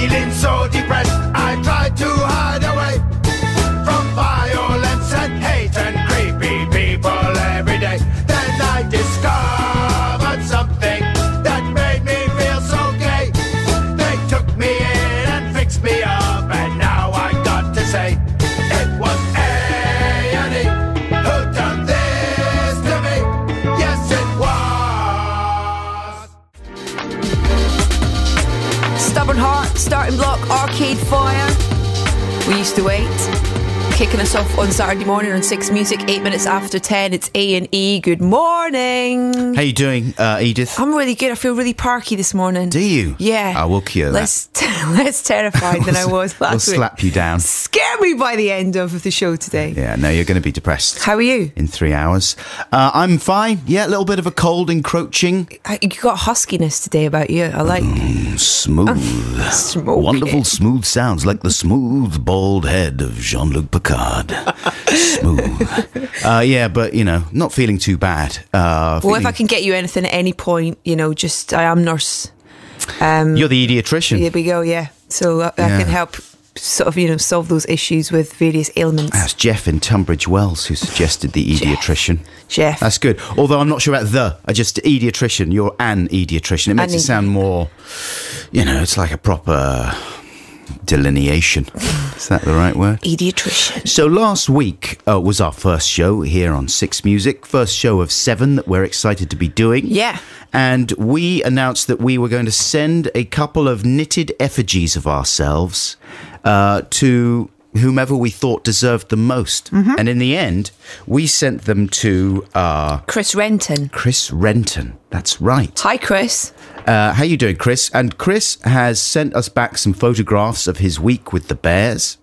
feeling so depressed, I tried to hide away from violence and hate and creepy people every day. Then I discovered something that made me feel so gay. They took me in and fixed me up, and now I got to say it was A&E who done this to me. Yes, it was. Stubborn Heart, Starting Block, Arcade Fire. We used to wait. Kicking us off on Saturday morning on 6 Music, 8 minutes after 10. It's A&E. Good morning. How you doing, Edith? I'm really good. I feel really parky this morning. Do you? Yeah. I will cure that. Less terrified than I was last week. We'll slap you down. Scare me by the end of the show today. Yeah, no, you're going to be depressed. How are you? In 3 hours. I'm fine. Yeah, a little bit of a cold encroaching. You got huskiness today about you. I like Smooth. Smoky. Wonderful smooth sounds like the smooth, bald head of Jean-Luc Picard. Smooth. Yeah, but, not feeling too bad. Well, if I can get you anything at any point, I am nurse. You're the paediatrician. There we go, yeah. So I can help sort of, solve those issues with various ailments. That's Jeff in Tunbridge Wells who suggested the paediatrician. Jeff. That's good. Although I'm not sure about just paediatrician. You're an paediatrician. It makes it sound more, it's like a proper delineation. Is that the right word? Paediatrician. So last week was our first show here on 6 Music. First show of 7 that we're excited to be doing. Yeah. And we announced that we were going to send a couple of knitted effigies of ourselves to whomever we thought deserved the most. Mm-hmm. And in the end, we sent them to Chris Renton. Chris Renton. That's right. Hi, Chris. How you doing, Chris? And Chris has sent us back some photographs of his week with the Bears.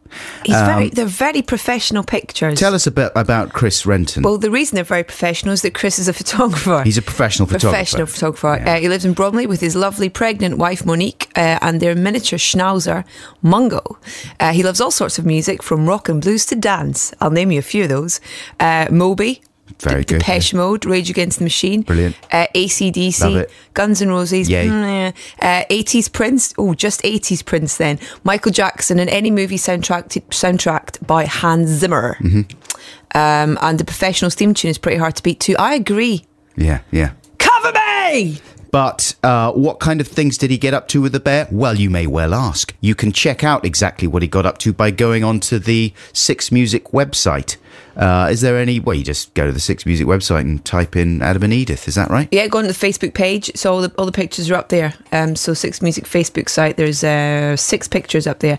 They're very professional pictures. Tell us a bit about Chris Renton. Well, the reason they're very professional is that Chris is a photographer. He's a professional photographer. Yeah. He lives in Bromley with his lovely pregnant wife, Monique, and their miniature schnauzer, Mungo. He loves all sorts of music, from rock and blues to dance. I'll name you a few of those. Moby. Very good. Depeche Mode, Rage Against the Machine. Brilliant. AC/DC, Guns N' Roses. Yay. 80s Prince. Oh, just 80s Prince then. Michael Jackson, and any movie soundtracked by Hans Zimmer. Mm-hmm. And the Professionals theme tune is pretty hard to beat too. I agree. Yeah. Cover me! But what kind of things did he get up to with the bear? Well, you may well ask. You can check out exactly what he got up to by going onto the 6 Music website. Is there any... Well, you just go to the 6 Music website and type in Adam and Edith, is that right? Yeah, go on the Facebook page. So all the pictures are up there. So 6 Music Facebook site, there's 6 pictures up there.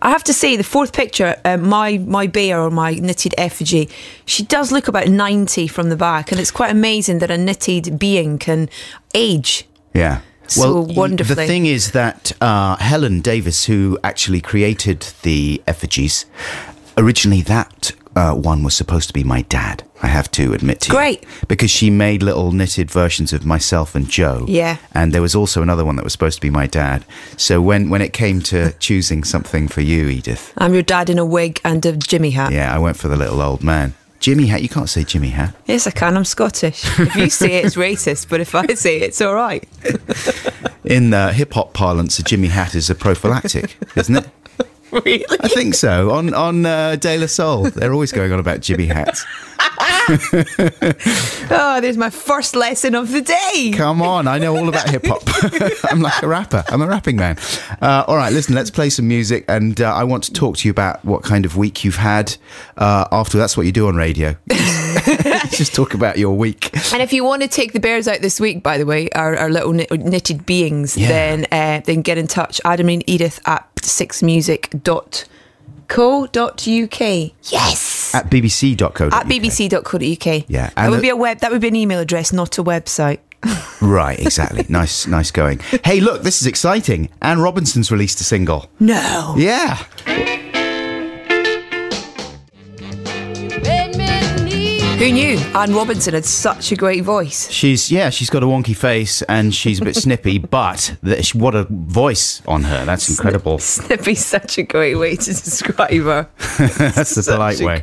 I have to say, the 4th picture, my bear, or my knitted effigy, she does look about 90 from the back, and it's quite amazing that a knitted being can age. Yeah. So wonderfully. The thing is that Helen Davis, who actually created the effigies, originally that one was supposed to be my dad, I have to admit to you. Great. Because she made little knitted versions of myself and Joe. Yeah. And there was also another one that was supposed to be my dad. So when it came to choosing something for you, Edith... I'm your dad in a wig and a Jimmy hat. Yeah, I went for the little old man. Jimmy hat? You can't say Jimmy hat. Yes, I can. I'm Scottish. If you say it, it's racist, but if I say it, it's all right. In hip-hop parlance, a Jimmy hat is a prophylactic, isn't it? Really? I think so. On De La Soul, they're always going on about Jimmy hats. Oh, there's my first lesson of the day. Come on, I know all about hip-hop. I'm like a rapper. I'm a rapping man. All right, listen, let's play some music, and I want to talk to you about what kind of week you've had. After that's what you do on radio. Just talk about your week. And if you want to take the bears out this week, by the way, our little knitted beings, then get in touch. Adam and Edith at 6music.co.uk. Yes. At bbc.co.uk. At bbc.co.uk. Yeah. That would be an email address, not a website. Right, exactly. Nice going. Hey, look, this is exciting. Anne Robinson's released a single. No. Yeah. Who knew Anne Robinson had such a great voice? She's got a wonky face and she's a bit snippy, but what a voice on her. That's incredible. Snippy's such a great way to describe her. That's the polite way.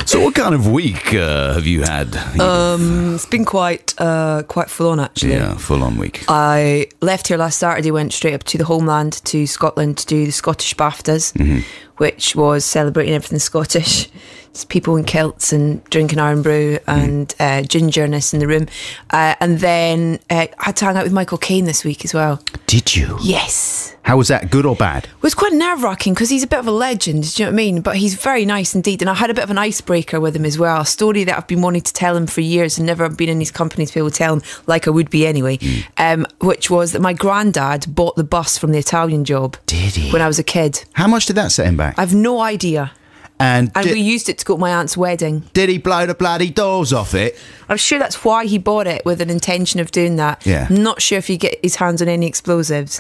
So what kind of week have you had? It's been quite full on, actually. Yeah, full on week. I left here last Saturday, went straight up to the homeland, to Scotland, to do the Scottish BAFTAs, which was celebrating everything Scottish. It's people in kilts and drinking Iron Brew and gingerness in the room. And then I had to hang out with Michael Caine this week as well. Did you? Yes. How was that? Good or bad? It was quite nerve-wracking because he's a bit of a legend, do you know what I mean? But he's very nice indeed. And I had a bit of an icebreaker with him as well. A story that I've been wanting to tell him for years and never been in his company to be able to tell him, like I would be anyway, which was that my granddad bought the bus from the Italian Job. Did he? When I was a kid. How much did that set him back? I've no idea. And we used it to go to my aunt's wedding. Did he blow the bloody doors off it? I'm sure that's why he bought it, with an intention of doing that. Yeah. I'm not sure if he get his hands on any explosives.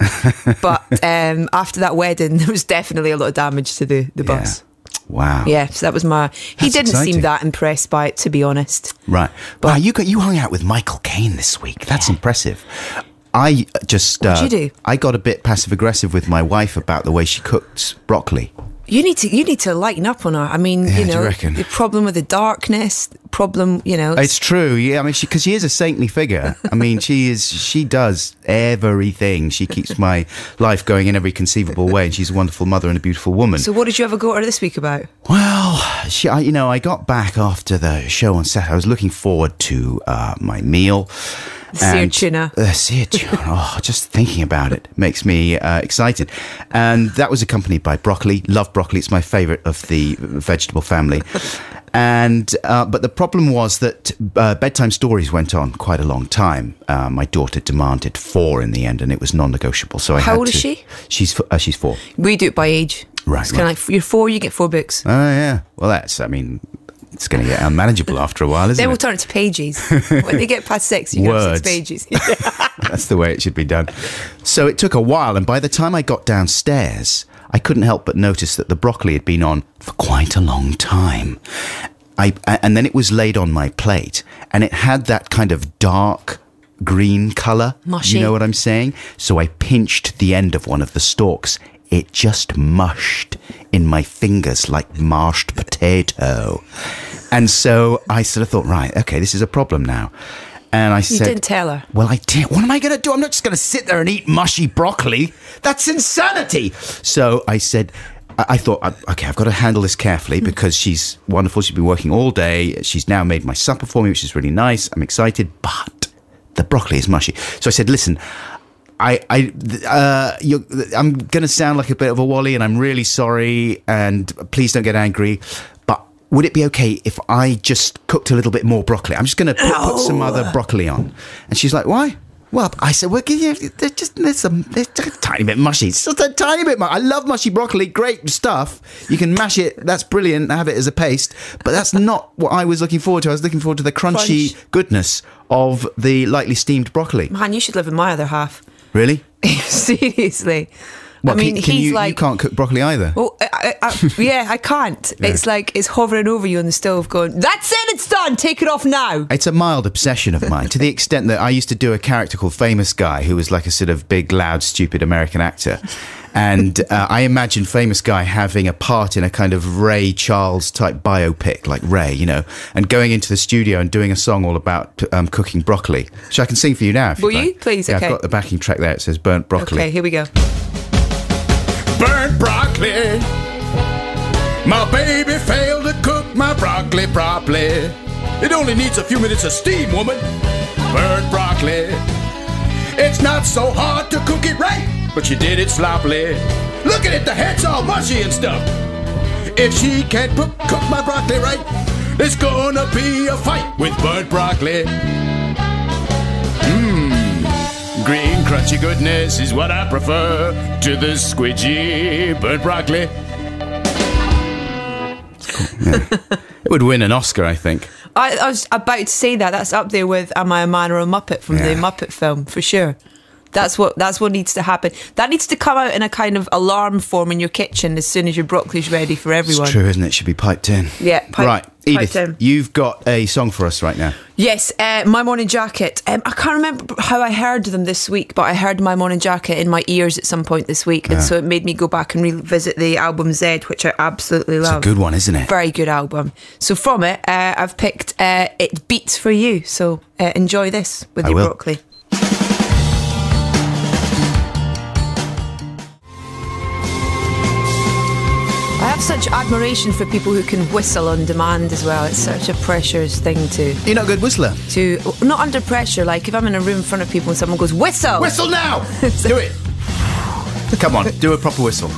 But after that wedding, there was definitely a lot of damage to the bus. Wow. Yeah, so that was He didn't exciting. seem that impressed by it, to be honest. Right. Wow, you hung out with Michael Caine this week. That's impressive. I just... What'd you do? I got a bit passive-aggressive with my wife about the way she cooked broccoli. You need to lighten up on her. I mean, Yeah, you do you know, reckon? the problem with the darkness, problem, you know. It's true, yeah. I mean, because she is a saintly figure. I mean, she does everything. She keeps my life going in every conceivable way, and she's a wonderful mother and a beautiful woman. So what did you ever go to her this week about? Well, I got back after the show on Saturday. I was looking forward to my meal. Seared tuna. Seared tuna. Oh, just thinking about it makes me excited. And that was accompanied by broccoli. Love broccoli. It's my favourite of the vegetable family. And but the problem was that bedtime stories went on quite a long time. My daughter demanded 4 in the end, and it was non-negotiable. So How old is she? She's 4. We do it by age. Right, It's kind of like, you're 4, you get 4 books. Oh yeah. Well, it's going to get unmanageable after a while, isn't Then it? we'll turn it to pages. When they get past 6, you go 6 pages. That's the way it should be done. So it took a while, and by the time I got downstairs, I couldn't help but notice that the broccoli had been on for quite a long time. And then it was laid on my plate, and it had that kind of dark green colour. Mushy. You know what I'm saying? So I pinched the end of one of the stalks. It just mushed in my fingers like mashed potato. And so I sort of thought, right, okay, this is a problem now. And I said... You didn't tell her. Well, I did. What am I going to do? I'm not just going to sit there and eat mushy broccoli. That's insanity. So I said... I thought, okay, I've got to handle this carefully because she's wonderful. She's been working all day. She's now made my supper for me, which is really nice. I'm excited, but the broccoli is mushy. So I said, listen... I'm going to sound like a bit of a wally, and I'm really sorry, and please don't get angry, but would it be okay if I just cooked a little bit more broccoli? I'm just going to put some other broccoli on. And she's like, why? Well, I said, well, they're just a tiny bit mushy. It's just a tiny bit mushy. I love mushy broccoli, great stuff. You can mash it, that's brilliant, have it as a paste, but that's not what I was looking forward to. I was looking forward to the crunchy goodness of the lightly steamed broccoli. Man, you should live in my other half. Really? Seriously. What, I mean, he's you can't cook broccoli either. Well, I can't. Yeah. It's like it's hovering over you on the stove going, that's it, it's done, take it off now. It's a mild obsession of mine, to the extent that I used to do a character called Famous Guy, who was like a sort of big, loud, stupid American actor. And I imagine Famous Guy having a part in a kind of Ray Charles type biopic, like Ray, you know, and going into the studio and doing a song all about cooking broccoli, which I can sing for you now. Will you? Please, yeah, okay. I've got the backing track there. It says Burnt Broccoli. Okay, here we go. Burnt broccoli. My baby failed to cook my broccoli properly. It only needs a few minutes of steam, woman. Burnt broccoli. It's not so hard to cook it right, but she did it sloppily. Look at it, the head's all mushy and stuff. If she can't cook my broccoli right, there's gonna be a fight with burnt broccoli. Green crunchy goodness is what I prefer to the squidgy burnt broccoli. Yeah. It would win an Oscar, I think. I was about to say that. That's up there with Am I a Man or a Muppet from the Muppet film, for sure. That's what needs to happen. That needs to come out in a kind of alarm form in your kitchen as soon as your broccoli's ready for everyone. It's true, isn't it? It should be piped in. Yeah, right. Edith, piped in. you've got a song for us right now. Yes, My Morning Jacket. I can't remember how I heard them this week, but I heard My Morning Jacket in my ears at some point this week, and so it made me go back and revisit the album Zed, which I absolutely love. It's a good one, isn't it? Very good album. So from it, I've picked It Beats For You. So enjoy this with your broccoli. I have such admiration for people who can whistle on demand as well. It's such a precious thing to... You're not a good whistler? Not under pressure, like if I'm in a room in front of people and someone goes, whistle! Whistle now! Do it! Come on, do a proper whistle.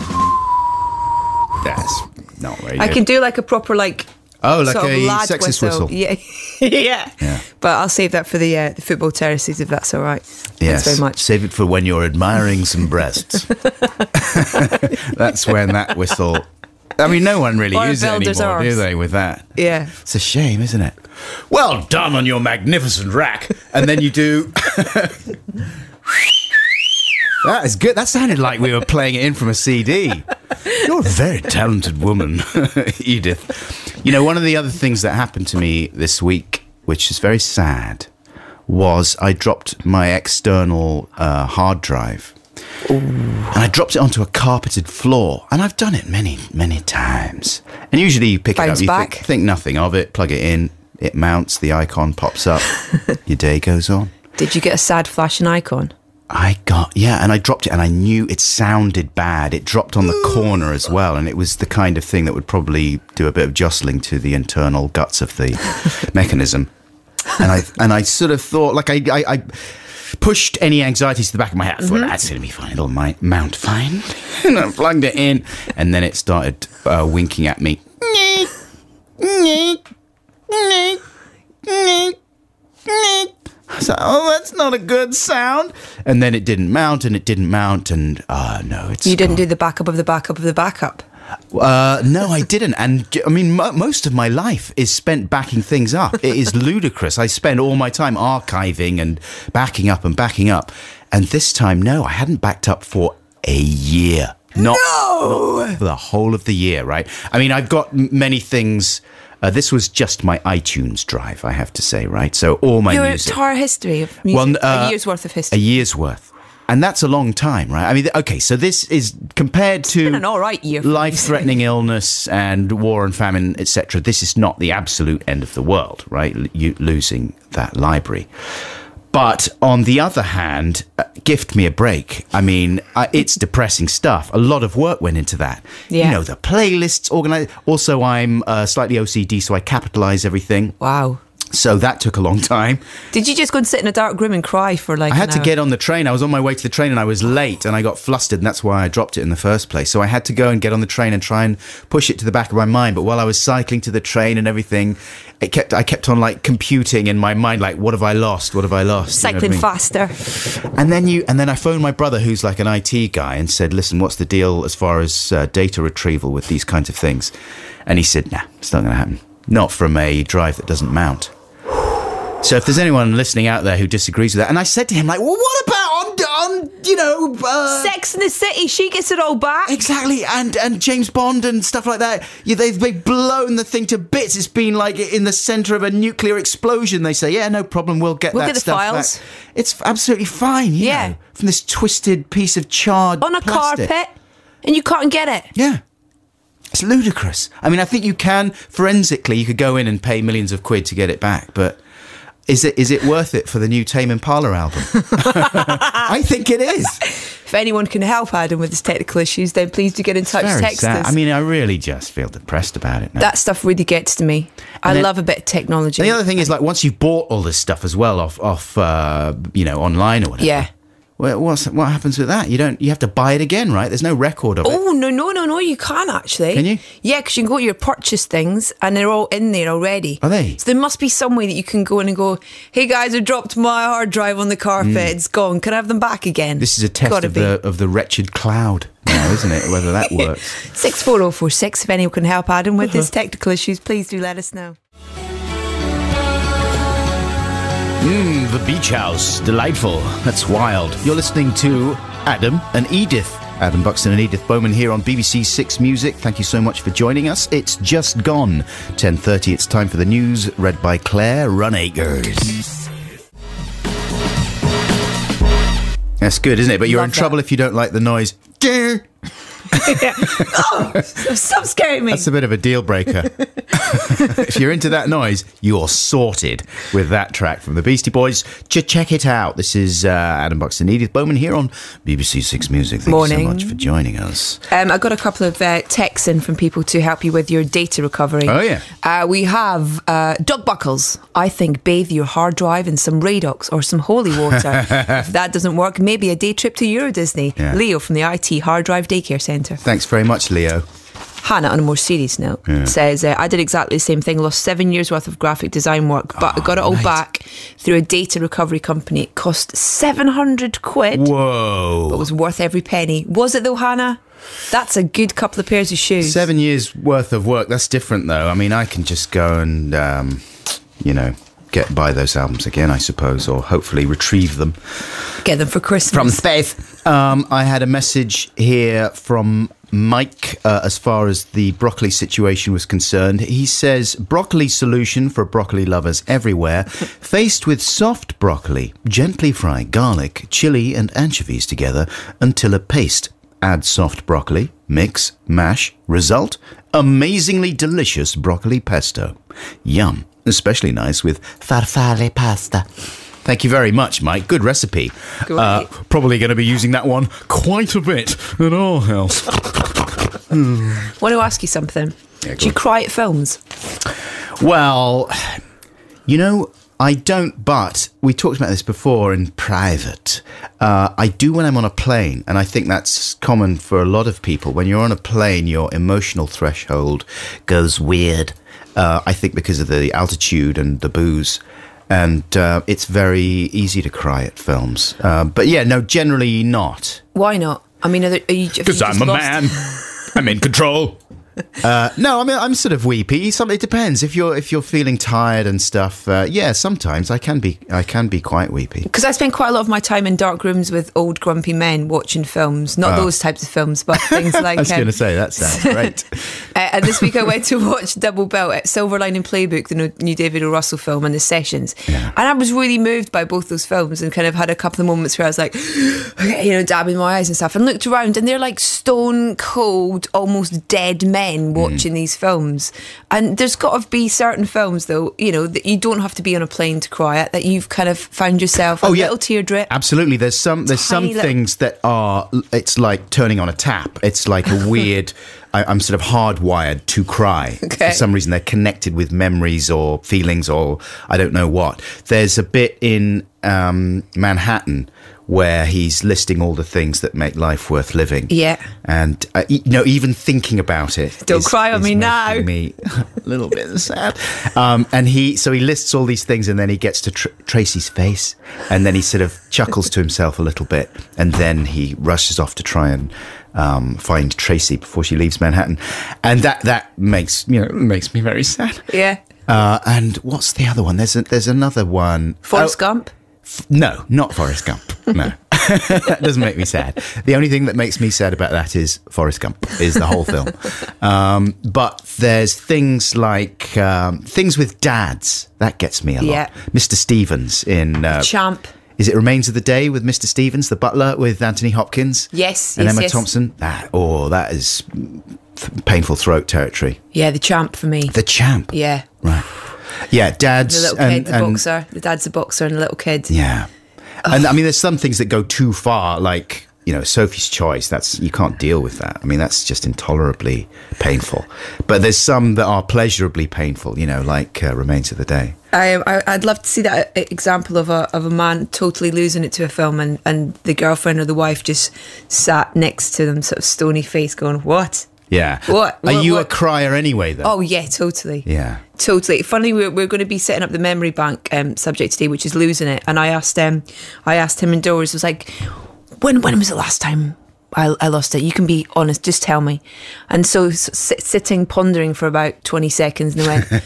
That's not very good. I can do like a proper like... Oh, like sort of a lad sexist whistle. Yeah. Yeah. But I'll save that for the football terraces if that's all right. Yes. Thanks very much. Save it for when you're admiring some breasts. That's when that whistle... I mean, no one really uses it anymore, do they, with that? Yeah. It's a shame, isn't it? Well done on your magnificent rack. And then you do... That is good. That sounded like we were playing it in from a CD. You're a very talented woman, Edith. You know, one of the other things that happened to me this week, which is very sad, was I dropped my external hard drive. Ooh. And I dropped it onto a carpeted floor. And I've done it many, many times. And usually you pick it up, you think nothing of it, plug it in, it mounts, the icon pops up, your day goes on. Did you get a sad flashing icon? And I dropped it and I knew it sounded bad. It dropped on the corner as well, and it was the kind of thing that would probably do a bit of jostling to the internal guts of the mechanism. And I sort of thought, like I pushed any anxieties to the back of my head. I thought, that's going to be fine, it'll mount fine. And I plugged it in, and then it started winking at me. I was like, oh, that's not a good sound. And then it didn't mount, and no, it's... You didn't do the backup of the backup of the backup? No, I didn't. And I mean, most of my life is spent backing things up. It is ludicrous. I spend all my time archiving and backing up. And this time, no, I hadn't backed up for a year. Not for the whole of the year, right? I mean, I've got many things... this was just my iTunes drive, I have to say, right? So all my music... Your entire history of music, a year's worth of history. A year's worth. And that's a long time, right? I mean, okay, so this is compared to... It's been an all right year. Life-threatening illness and war and famine, etc. This is not the absolute end of the world, right? You losing that library. But on the other hand, gift me a break. I mean, it's depressing stuff. A lot of work went into that. Yeah. You know, the playlists organized. Also, I'm slightly OCD, so I capitalize everything. Wow. So that took a long time. Did you just go and sit in a dark room and cry for like I had to get on the train. I was on my way to the train and I was late and I got flustered, and that's why I dropped it in the first place. So I had to go and get on the train and try and push it to the back of my mind. But while I was cycling to the train and everything, I kept on like computing in my mind, like, what have I lost? What have I lost? Cycling faster. And then I phoned my brother, who's like an IT guy, and said, listen, what's the deal as far as data retrieval with these kinds of things? And he said, nah, it's not going to happen. Not from a drive that doesn't mount. So if there's anyone listening out there who disagrees with that, and I said to him, like, well, what about on Sex in the City, she gets it all back. Exactly, and James Bond and stuff like that. Yeah, they've blown the thing to bits. It's been like in the centre of a nuclear explosion. They say, yeah, no problem, we'll get that stuff files back. It's absolutely fine, you know, from this twisted piece of charred on a plastic. carpet, and you can't get it. Yeah. It's ludicrous. I mean, I think you can, forensically, you could go in and pay millions of quid to get it back, but... Is it worth it for the new Tame Impala album? I think it is. If anyone can help Adam with his technical issues, then please do get in touch. Text us. I mean, I really just feel depressed about it now. That stuff really gets to me. I love a bit of technology. And the other thing is, like, once you've bought all this stuff as well off online or whatever. Yeah. Well, what happens with that? You have to buy it again, right? There's no record of it. Oh, no, you can actually. Can you? Yeah, because you can go to your purchase things and they're all in there already. Are they? So there must be some way that you can go in and go, hey guys, I dropped my hard drive on the carpet, it's gone, can I have them back again? This is a test of the wretched cloud now, isn't it? Whether that works. 64046, if anyone can help Adam with his technical issues, please do let us know. The beach house. Delightful. That's wild. You're listening to Adam and Edith. Adam Buxton and Edith Bowman here on BBC Six Music. Thank you so much for joining us. It's just gone 10:30. It's time for the news, read by Claire Runacres. That's good, isn't it? But you're Love in trouble that. if you don't like the noise. Oh, stop scaring me. That's a bit of a deal breaker. If you're into that noise, you're sorted with that track from the Beastie Boys. Check it out. This is Adam Buxton and Edith Bowman here on BBC Six Music. Thank you so much for joining us. I got a couple of texts in from people to help you with your data recovery. Oh, yeah. We have Doug Buckles. I think bathe your hard drive in some Radox or some holy water. If that doesn't work, maybe a day trip to Euro Disney. Yeah. Leo from the IT Hard Drive Daycare Centre. Thanks very much, Leo. Hannah, on a more serious note, says, I did exactly the same thing, lost 7 years worth of graphic design work, but I got it all back through a data recovery company. It cost 700 quid. Whoa. But it was worth every penny. Was it though, Hannah? That's a good couple of pairs of shoes. 7 years worth of work. That's different, though. I mean, I can just go and, buy those albums again, I suppose, or hopefully retrieve them. Get them for Christmas. From space. I had a message here from Mike as far as the broccoli situation was concerned. He says, broccoli solution for broccoli lovers everywhere. Faced with soft broccoli, gently fry garlic, chili and anchovies together until a paste. Add soft broccoli, mix, mash. Result, amazingly delicious broccoli pesto. Yum. Especially nice with farfalle pasta. Thank you very much, Mike. Good recipe. Probably going to be using that one quite a bit at our house. Want to ask you something? Yeah, Do you cry at films? Well, I don't, but we talked about this before in private. I do when I'm on a plane, and I think that's common for a lot of people. When you're on a plane, your emotional threshold goes weird. I think because of the altitude and the booze. And it's very easy to cry at films. But yeah, no, generally not. Why not? I mean, Because I'm a man. I'm in control. No, I mean, I'm sort of weepy. It depends. If you're feeling tired and stuff, yeah, sometimes I can be quite weepy. Because I spend quite a lot of my time in dark rooms with old grumpy men watching films. Not those types of films, but things like... I was going to say, that sounds great. And this week I went to watch Double Bill at Silver Lining Playbook, the new David O. Russell film, and The Sessions. Yeah. And I was really moved by both those films and kind of had a couple of moments where I was like, dabbing my eyes and stuff, and looked around and they're like stone cold, almost dead men watching these films. And there's got to be certain films, though, that you don't have to be on a plane to cry at, that you've kind of found yourself a little tear drip. Absolutely. There's some things that are, it's like turning on a tap. It's like a weird... I'm sort of hardwired to cry. Okay. For some reason, they're connected with memories or feelings or I don't know what. There's a bit in Manhattan where he's listing all the things that make life worth living. Yeah. And, even thinking about it. Don't cry on me now. Me a little bit sad. And he lists all these things and then he gets to Tracy's face and then he sort of chuckles to himself a little bit and then he rushes off to try and find Tracy before she leaves Manhattan. And that makes me very sad. Yeah. And what's the other one? There's another one. Forrest Gump? No, not Forrest Gump. No. That doesn't make me sad. The only thing that makes me sad about that is Forrest Gump, is the whole film. But there's things like things with dads. That gets me a lot. Yeah. Mr. Stevens in... Champ. Is it Remains of the Day with Mr. Stevens, the butler, with Anthony Hopkins? Yes. And yes, Emma yes. Thompson? That is painful throat territory. Yeah, The Champ for me. The Champ? Yeah. Right. Yeah, dads... The little kid, the boxer. The dad's a boxer and the little kid. Yeah. And I mean, there's some things that go too far, like, Sophie's Choice. You can't deal with that. I mean, that's just intolerably painful. But there's some that are pleasurably painful, like Remains of the Day. I'd love to see that example of a man totally losing it to a film and the girlfriend or the wife just sat next to them, sort of stony face, going, "What?" Yeah. What? Are you a crier anyway, though? Oh, yeah, totally. Yeah. Totally. Funny, we're going to be setting up the memory bank subject today, which is losing it. And I asked him indoors, I was like, when was the last time I lost it? You can be honest, just tell me. And so sitting pondering for about 20 seconds, and I went,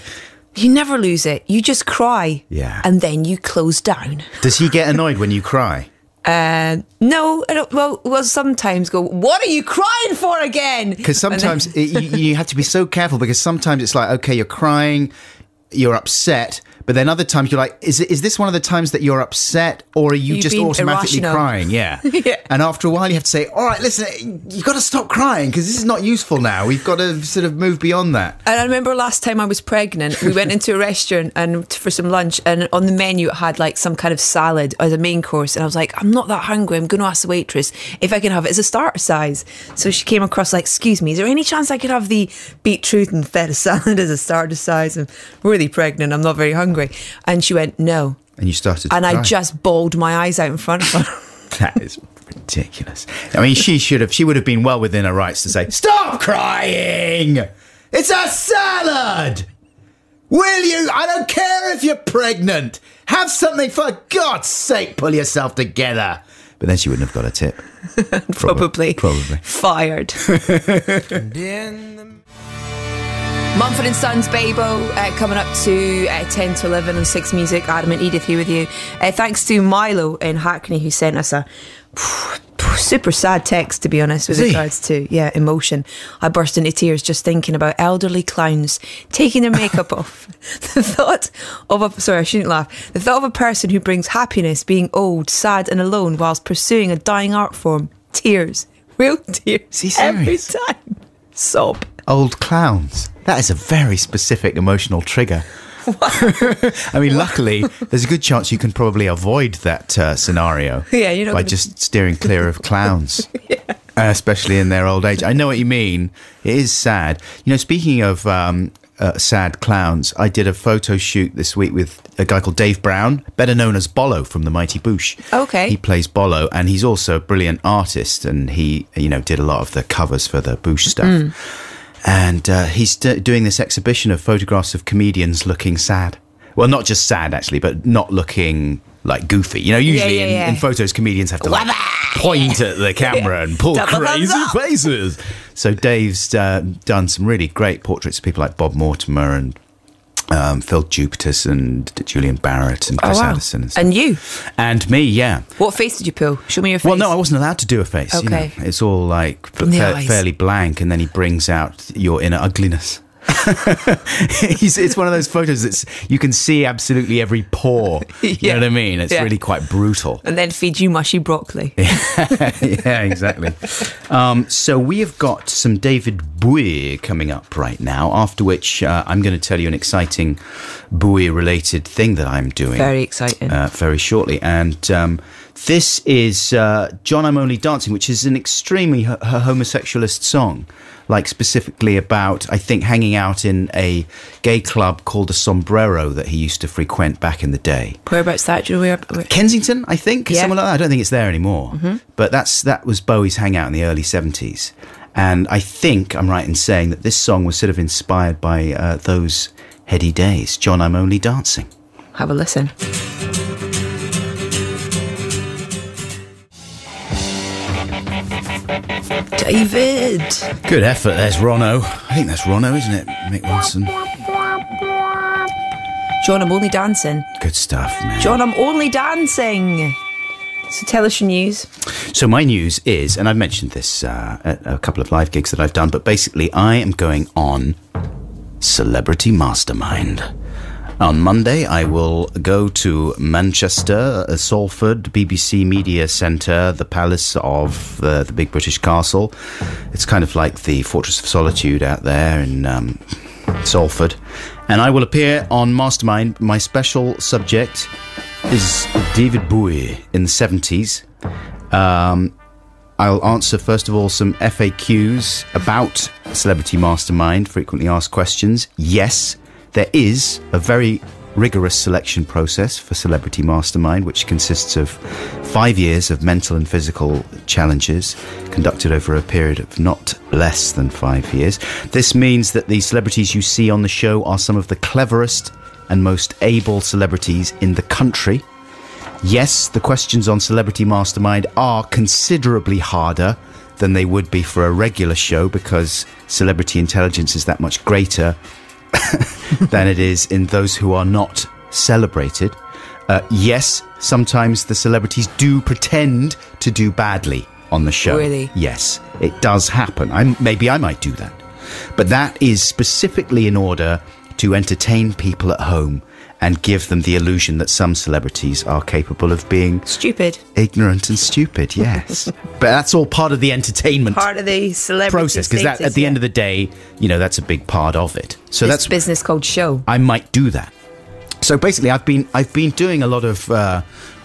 You never lose it. You just cry. Yeah. And then you close down. Does he get annoyed when you cry? No, I don't. Well, sometimes go, what are you crying for again? Because sometimes you have to be so careful, because sometimes it's like, okay, you're crying, you're upset, but then other times you're like, is this one of the times that you're upset, or are you just automatically irrational? crying? Yeah. Yeah. And after a while you have to say, all right, listen, you've got to stop crying, because this is not useful now. We've got to sort of move beyond that. And I remember last time I was pregnant, we went into a restaurant and for some lunch, and on the menu it had like some kind of salad as a main course, and I was like, I'm not that hungry, I'm going to ask the waitress if I can have it as a starter size. So she came across like, excuse me, is there any chance I could have the beetroot and feta salad as a starter size? I'm really pregnant, I'm not very hungry. And she went, no. And you started to and cry. I just bawled my eyes out in front of her. That is ridiculous. I mean, she would have been well within her rights to say, stop crying! It's a salad! Will you? I don't care if you're pregnant. Have something, for God's sake, pull yourself together. But then she wouldn't have got a tip. Probably. Probably. Fired. Mumford & Sons, Babo, coming up to 10 to 11 on 6 Music. Adam and Edith here with you. Thanks to Milo in Hackney, who sent us a super sad text, to be honest, with regards to emotion. I burst into tears just thinking about elderly clowns taking their makeup off. The thought of a person who brings happiness being old, sad and alone whilst pursuing a dying art form. Tears. Real tears. Is he every serious? time. Sob. Old clowns. That is a very specific emotional trigger. I mean, luckily, there's a good chance you can probably avoid that scenario by just steering clear of clowns, especially in their old age. I know what you mean. It is sad. You know, speaking of sad clowns, I did a photo shoot this week with a guy called Dave Brown, better known as Bollo from the Mighty Boosh. Okay. He plays Bollo, and he's also a brilliant artist, and he, did a lot of the covers for the Boosh stuff. And he's doing this exhibition of photographs of comedians looking sad. Well, not just sad, actually, but not looking like goofy. You know, usually in photos, comedians have to point at the camera and pull crazy faces. So Dave's done some really great portraits of people like Bob Mortimer and Phil Jupitus and Julian Barrett and Chris Addison. And you? And me, yeah. What face did you pull? Show me your face. Well, no, I wasn't allowed to do a face. Okay. It's all like fairly blank, and then he brings out your inner ugliness. It's one of those photos that's you can see absolutely every pore. You know what I mean? It's really quite brutal. And then feed you mushy broccoli. Yeah, exactly. So we have got some David Bowie coming up right now, after which I'm going to tell you an exciting Bowie-related thing that I'm doing. Very exciting. Very shortly. And this is John, I'm Only Dancing, which is an extremely homosexualist song. Like specifically about, I think, hanging out in a gay club called a Sombrero that he used to frequent back in the day. Whereabouts that? Do you know where? Kensington, I think, somewhere like that. I don't think it's there anymore. Mm-hmm. But that was Bowie's hangout in the early 70s. And I think I'm right in saying that this song was sort of inspired by those heady days. John, I'm Only Dancing. Have a listen. David. Good effort. There's Ronno. I think that's Ronno, isn't it? Mick Wilson. John, I'm Only Dancing. Good stuff, man. John, I'm Only Dancing. So tell us your news. So my news is, and I've mentioned this at a couple of live gigs that I've done, but basically I am going on Celebrity Mastermind. On Monday, I will go to Manchester, Salford, BBC Media Centre, the Palace of the Big British Castle. It's kind of like the Fortress of Solitude out there in Salford. And I will appear on Mastermind. My special subject is David Bowie in the 70s. I'll answer, first of all, some FAQs about Celebrity Mastermind, frequently asked questions. Yes, there is a very rigorous selection process for Celebrity Mastermind, which consists of 5 years of mental and physical challenges conducted over a period of not less than 5 years. This means that the celebrities you see on the show are some of the cleverest and most able celebrities in the country. Yes, the questions on Celebrity Mastermind are considerably harder than they would be for a regular show because celebrity intelligence is that much greater than it is in those who are not celebrated. Yes, sometimes the celebrities do pretend to do badly on the show. Really? Yes, it does happen. Maybe I might do that. But that is specifically in order to entertain people at home and give them the illusion that some celebrities are capable of being Stupid. ignorant and stupid, yes. But that's all part of the entertainment Part of the celebrity process, because at the end of the day, that's a big part of it. So that's business called show. I might do that. So basically, I've been doing a lot of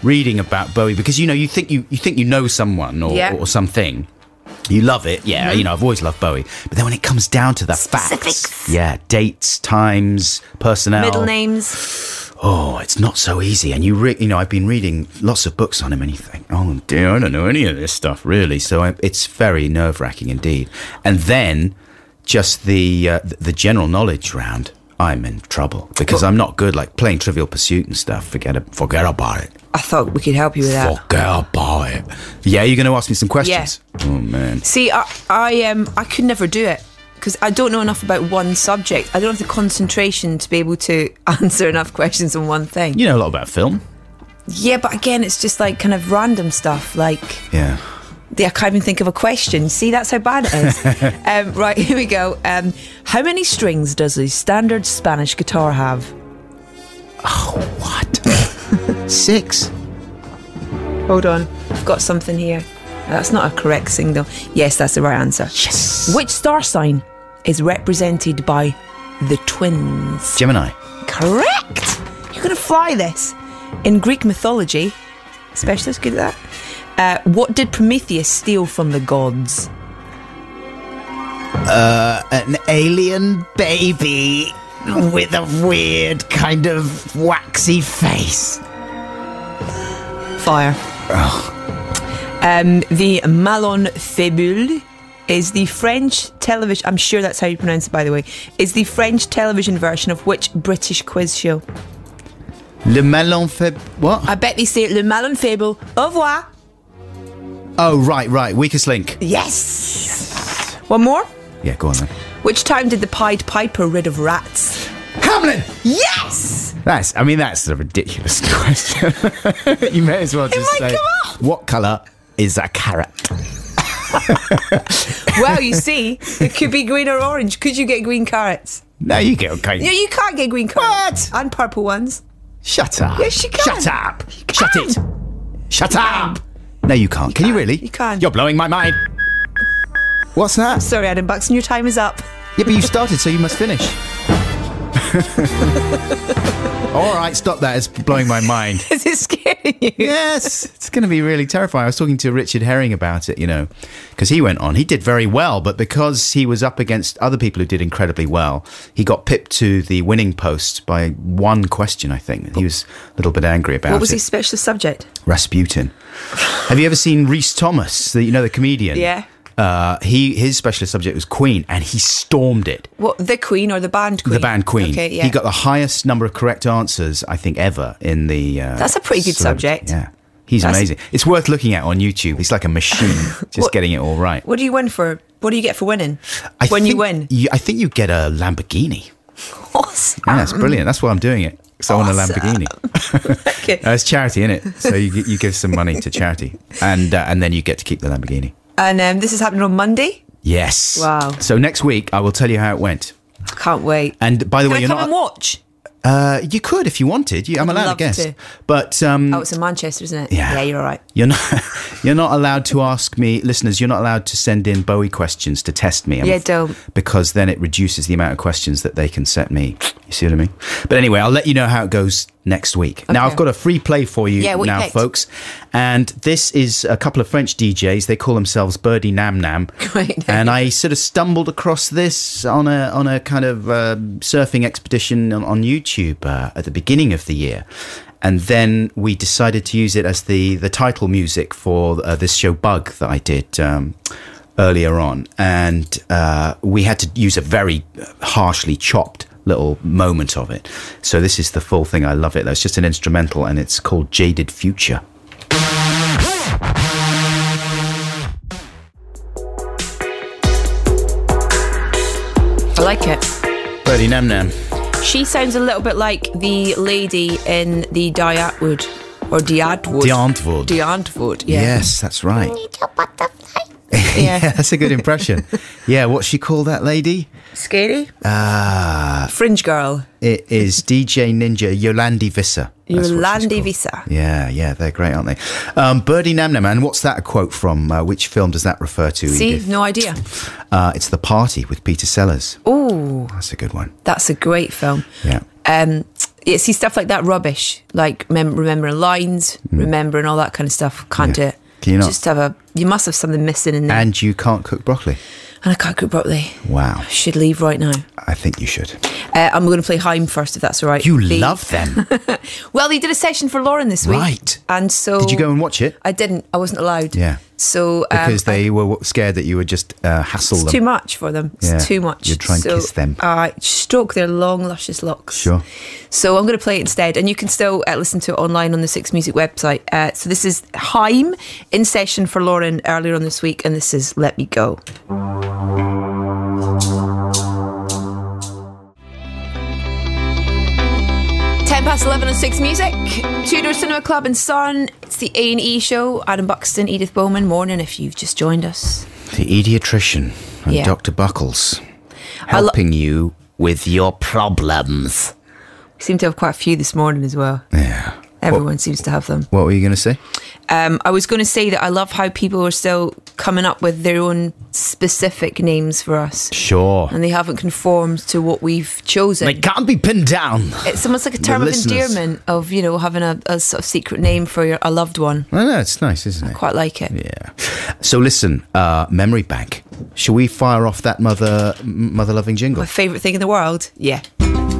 reading about Bowie, because you think you know someone or something. You love it, yeah. Mm-hmm. I've always loved Bowie, but then when it comes down to the Specifics. facts, yeah, dates, times, personnel, Middle names. Oh, it's not so easy. And I've been reading lots of books on him, and you think, oh dear, I don't know any of this stuff really. So it's very nerve-wracking indeed. And then just the general knowledge round, I'm in trouble because I'm not good, like playing Trivial Pursuit and stuff. Forget about it. I thought we could help you with that. Forget about it. Yeah, you're going to ask me some questions. Yeah. Oh man. See, I could never do it because I don't know enough about one subject. I don't have the concentration to be able to answer enough questions on one thing. You know a lot about film. Yeah, but again, it's just like kind of random stuff. Like, yeah. I can't even think of a question. See, that's how bad it is. Right, here we go. How many strings does a standard Spanish guitar have? Oh, what? 6. Hold on. I've got something here. That's not a correct thing, though. Yes, that's the right answer. Yes. Which star sign is represented by the twins? Gemini. Correct! You're going to fly this. In Greek mythology, specialist good at that. What did Prometheus steal from the gods? An alien baby with a weird kind of waxy face. Fire. The Malon Fable is the French television... I'm sure that's how you pronounce it, by the way. Is the French television version of which British quiz show? Le Malon Fable... What? I bet they say Le Malon Fable. Au revoir. Oh, right. Weakest Link. Yes. One more? Yeah, go on then. Which town did the Pied Piper rid of rats? Hamlin! Yes! That's a ridiculous question. You may as well just might say, come up. what colour is a carrot? Well, you see, it could be green or orange. Could you get green carrots? No, you get okay. Yeah, you can't get green carrots. What? And purple ones. Shut up. Yes, you can. Shut up. You Shut can. it. Shut up. No, you can't. Can you really? You can. You're blowing my mind. What's that? Sorry, Adam Buxton, your time is up. Yeah, but you started, so you must finish. All right, stop that. It's blowing my mind. Is it scaring you? Yes, it's going to be really terrifying. I was talking to Richard Herring about it, because he went on. He did very well, but because he was up against other people who did incredibly well, he got pipped to the winning post by one question, I think. He was a little bit angry about it. What was his special subject? Rasputin. Have you ever seen Rhys Thomas, the comedian? Yeah. His specialist subject was Queen, and he stormed it. What, the Queen or the band Queen? The band Queen. Okay, yeah. He got the highest number of correct answers, I think, ever in the... That's a pretty good subject. Yeah. He's amazing. It's worth looking at on YouTube. He's like a machine, just getting it all right. What do you win for? What do you get for winning? You win? I think you get a Lamborghini. Awesome. Yeah, that's brilliant. That's why I'm doing it. So I want a Lamborghini. Okay. It's charity, innit? So you give some money to charity, and then you get to keep the Lamborghini. And this is happening on Monday? Yes. Wow. So next week, I will tell you how it went. I can't wait. And by the way, Can I come and watch? You could if you wanted. I'm allowed love to guess. to. But Oh, it's in Manchester, isn't it? Yeah. Yeah, you're all right. You're not allowed to ask me, listeners. You're not allowed to send in Bowie questions to test me. Don't. Because then it reduces the amount of questions that they can set me. You see what I mean? But anyway, I'll let you know how it goes next week. Now, I've got a free play for you now, folks. And this is a couple of French DJs. They call themselves Birdie Nam Nam. Great. And I sort of stumbled across this on a kind of surfing expedition on YouTube at the beginning of the year. And then we decided to use it as the title music for this show Bug that I did earlier on. And we had to use a very harshly chopped little moment of it. So this is the full thing. I love it. That's just an instrumental, and it's called Jaded Future. I like it. Birdie Nam Nam. She sounds a little bit like the lady in the Diantwood. Or Diantwood. Diantwood, yeah. Yes, that's right. Yeah. That's a good impression. Yeah, what's she called, that lady? Scary? Fringe girl. It is DJ Ninja Yolandi Visser. Yolandi Visser. Yeah, they're great, aren't they? Birdie Nam Nam, and what's that a quote from? Which film does that refer to, See, Edith? no idea. It's The Party with Peter Sellers. Oh. That's a good one. That's a great film. Yeah. Yeah, see, stuff like that rubbish, like remembering lines, remembering all that kind of stuff. Can't do it. Can you not? You must have something missing in there. And you can't cook broccoli. And I can't cook broccoli. Wow. I should leave right now. I think you should. I'm going to play Haim first, if that's all right. You love them. Well, they did a session for Lauren this week. Right. And so... Did you go and watch it? I didn't. I wasn't allowed. Yeah. So... Because they were scared that you would just hassle them. It's too much for them. It's too much. You'd try and kiss them. Stroke their long, luscious locks. Sure. So I'm going to play it instead. And you can still listen to it online on the Six Music website. So this is Haim in session for Lauren earlier on this week. And this is Let Me Go. 11 on Six Music, Tudor Cinema Club and Son. It's the A&E show. Adam Buxton, Edith Bowman. Morning if you've just joined us. The Ediatrician and Dr. Buckles helping you with your problems. We seem to have quite a few this morning as well. Yeah. Everyone seems to have them. What were you going to say? I was going to say that I love how people are still coming up with their own specific names for us. Sure. And they haven't conformed to what we've chosen. They can't be pinned down. It's almost like a term of endearment of, having a sort of secret name for a loved one. I know, it's nice, isn't it? I quite like it. Yeah. So listen, Memory Bank. Shall we fire off that mother-loving jingle? My favourite thing in the world? Yeah.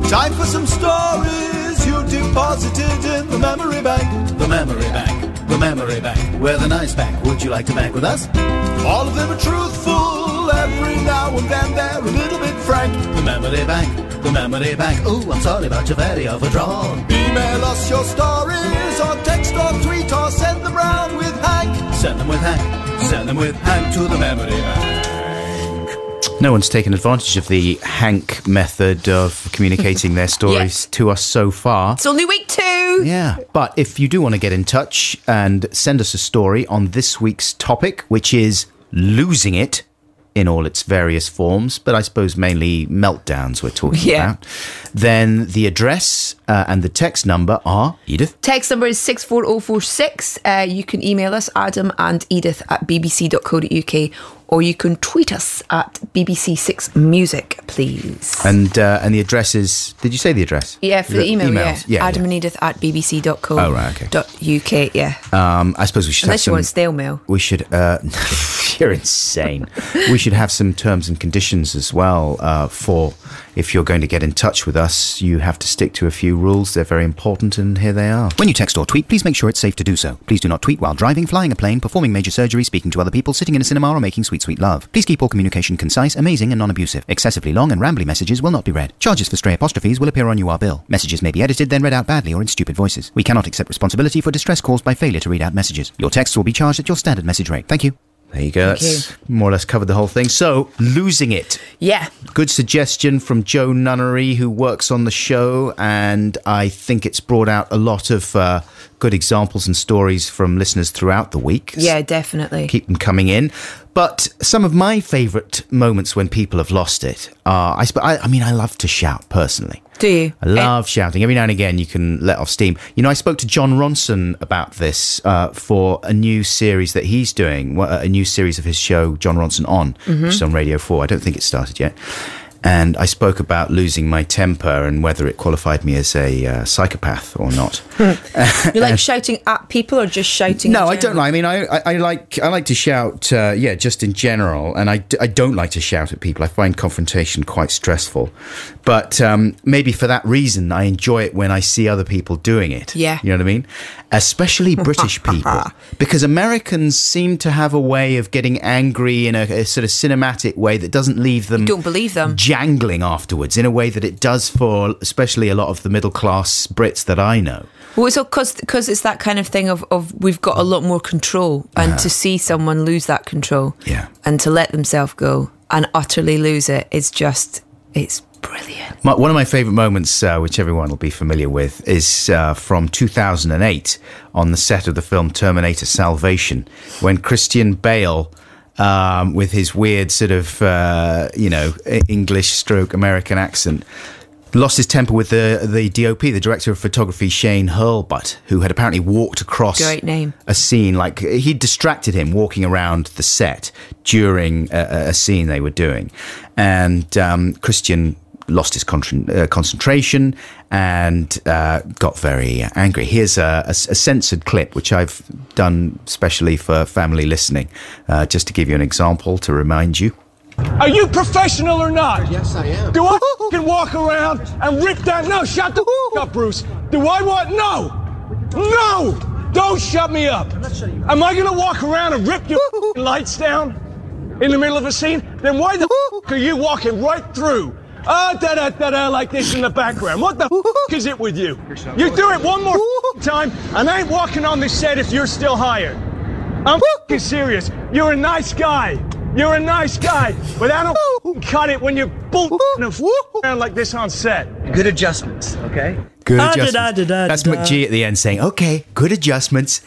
Time for some stories you deposited in the memory bank. The memory bank, the memory bank. We're the nice bank. Would you like to bank with us? All of them are truthful. Every now and then they're a little bit frank. The memory bank, the memory bank. Ooh, I'm sorry about your very overdrawn. Email us your stories or text or tweet or send them round with Hank. Send them with Hank. Send them with Hank to the memory bank. No one's taken advantage of the Hank method of communicating their stories to us so far. It's only week 2. Yeah, but if you do want to get in touch and send us a story on this week's topic, which is losing it in all its various forms, but I suppose mainly meltdowns we're talking about, then the address and the text number are, Edith? Text number is 64046. You can email us, Adam and Edith at bbc.co.uk, or you can tweet us at BBC6Music, please. And the address is... Did you say the address? Yeah, for the email, emails. Yeah. Adam and Edith at bbc.co.uk. Oh, right, okay. Yeah. I suppose we should Unless you want snail mail. We should... You're insane. We should have some terms and conditions as well for... If you're going to get in touch with us, you have to stick to a few rules. They're very important, and here they are. When you text or tweet, please make sure it's safe to do so. Please do not tweet while driving, flying a plane, performing major surgery, speaking to other people, sitting in a cinema, or making sweet, sweet love. Please keep all communication concise, amazing, and non-abusive. Excessively long and rambly messages will not be read. Charges for stray apostrophes will appear on your bill. Messages may be edited, then read out badly or in stupid voices. We cannot accept responsibility for distress caused by failure to read out messages. Your texts will be charged at your standard message rate. Thank you. There you go. That's more or less covered the whole thing. So, losing it. Yeah. Good suggestion from Joe Nunnery, who works on the show, and I think it's brought out a lot of good examples and stories from listeners throughout the week. Yeah, definitely. Keep them coming in. But some of my favourite moments when people have lost it are, I mean, I love to shout personally. Do you? I love shouting. Every now and again you can let off steam. I spoke to John Ronson about this for a new series that he's doing, a new series of his show, John Ronson On, which is on Radio 4. I don't think it's started yet. And I spoke about losing my temper and whether it qualified me as a psychopath or not. You like shouting at people or just shouting? No, I don't like. I mean, I like to shout, just in general. And I don't like to shout at people. I find confrontation quite stressful. But maybe for that reason, I enjoy it when I see other people doing it. Yeah. You know what I mean? Especially British people. Because Americans seem to have a way of getting angry in a sort of cinematic way that doesn't leave them... You don't believe them. Jangling afterwards in a way that it does for especially a lot of the middle class Brits that I know. Well, it's because it's that kind of thing of we've got a lot more control, and to see someone lose that control, and to let themselves go and utterly lose it, it's Brilliant. One of my favourite moments, which everyone will be familiar with, is from 2008 on the set of the film Terminator Salvation, when Christian Bale, with his weird sort of, English stroke American accent, lost his temper with the DOP, the director of photography, Shane Hurlbutt, who had apparently walked across Great name. a scene, like he'd distracted him walking around the set during a scene they were doing. And Christian lost his concentration and got very angry. Here's a censored clip, which I've done specially for family listening, just to give you an example to remind you. Are you professional or not? Yes, I am. Do I can walk around and rip that? No, shut the up, Bruce. Do I want? No! Don't shut me up. Am I gonna walk around and rip your lights down in the middle of a scene? Then why the are you walking right through? Da-da-da-da, like this in the background. What the is it with you? You do it one more time, and I ain't walking on this set if you're still hired. I'm serious. You're a nice guy. You're a nice guy, but I don't cut it when you're around like this on set. Good adjustments, okay? Good adjustments. That's McGee at the end saying, "Okay, good adjustments.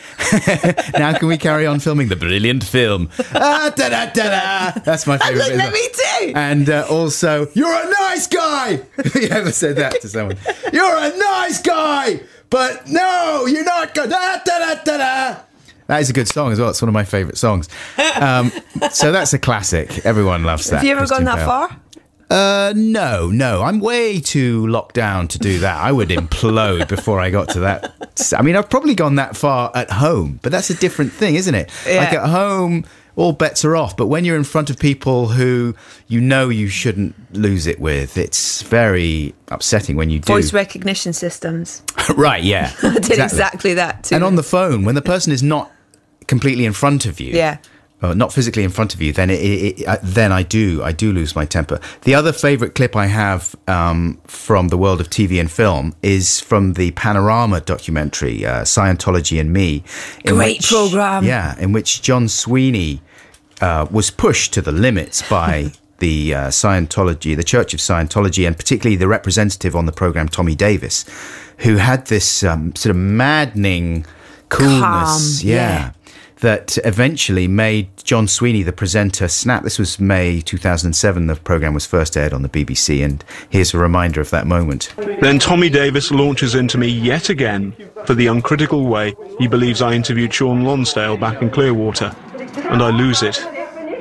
Now can we carry on filming the brilliant film?" That's my favourite bit. Me too. And also, "You're a nice guy." You ever said that to someone? "You're a nice guy, but no, you're not good." That is a good song as well. It's one of my favourite songs. So that's a classic. Everyone loves that. Have you ever Christian gone that Bale. far? No. I'm way too locked down to do that. I would implode before I got to that. I mean, I've probably gone that far at home, but that's a different thing, isn't it? Yeah. Like at home, all bets are off. But when you're in front of people who you know you shouldn't lose it with, it's very upsetting when you do. Voice recognition systems. Right, yeah. I did exactly that too. And on the phone, when the person is not completely in front of you, Yeah. not physically in front of you, then then I do lose my temper. The other favourite clip I have from the world of TV and film is from the Panorama documentary, Scientology and Me. Great programme. Yeah, in which John Sweeney was pushed to the limits by the Scientology, the Church of Scientology, and particularly the representative on the programme, Tommy Davis, who had this sort of maddening coolness. Calm, yeah. That eventually made John Sweeney, the presenter, snap. This was May 2007. The programme was first aired on the BBC, and here's a reminder of that moment. Then Tommy Davis launches into me yet again for the uncritical way he believes I interviewed Sean Lonsdale back in Clearwater, and I lose it.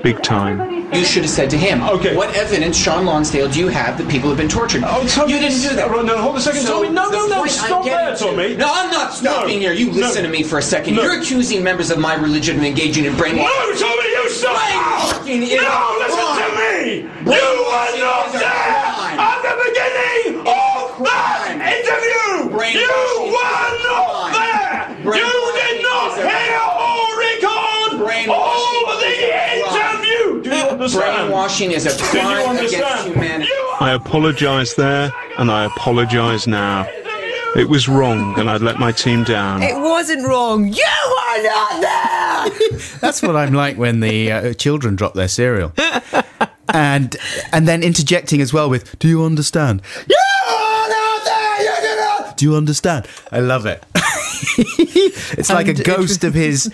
Big time. You should have said to him, Okay. What evidence, Sean Lonsdale, do you have that people have been tortured? Oh, Tommy, you didn't do that. No, hold a second, Tommy. No, stop there, Tommy. No, I'm not stopping here. You listen to me for a second. No. You're accusing members of my religion of engaging in brainwashing. No, Tommy, you stop! Brainwashing is No, listen crime. to me! You were Brainwashing not is a there crime. at the beginning of that crime. interview! Brainwashing You were is a not crime. there! You Brainwashing did not is a hear or record Brainwashing all the is a crime. interview! Do you understand? Brainwashing is a Do you crime against understand? humanity. I apologise there, and I apologise now. It was wrong, and I'd let my team down. It wasn't wrong. You were not there. That's what I'm like when the children drop their cereal. And then interjecting as well with, "Do you understand?" You are not there. You do not. Do you understand? I love it. It's like a ghost of his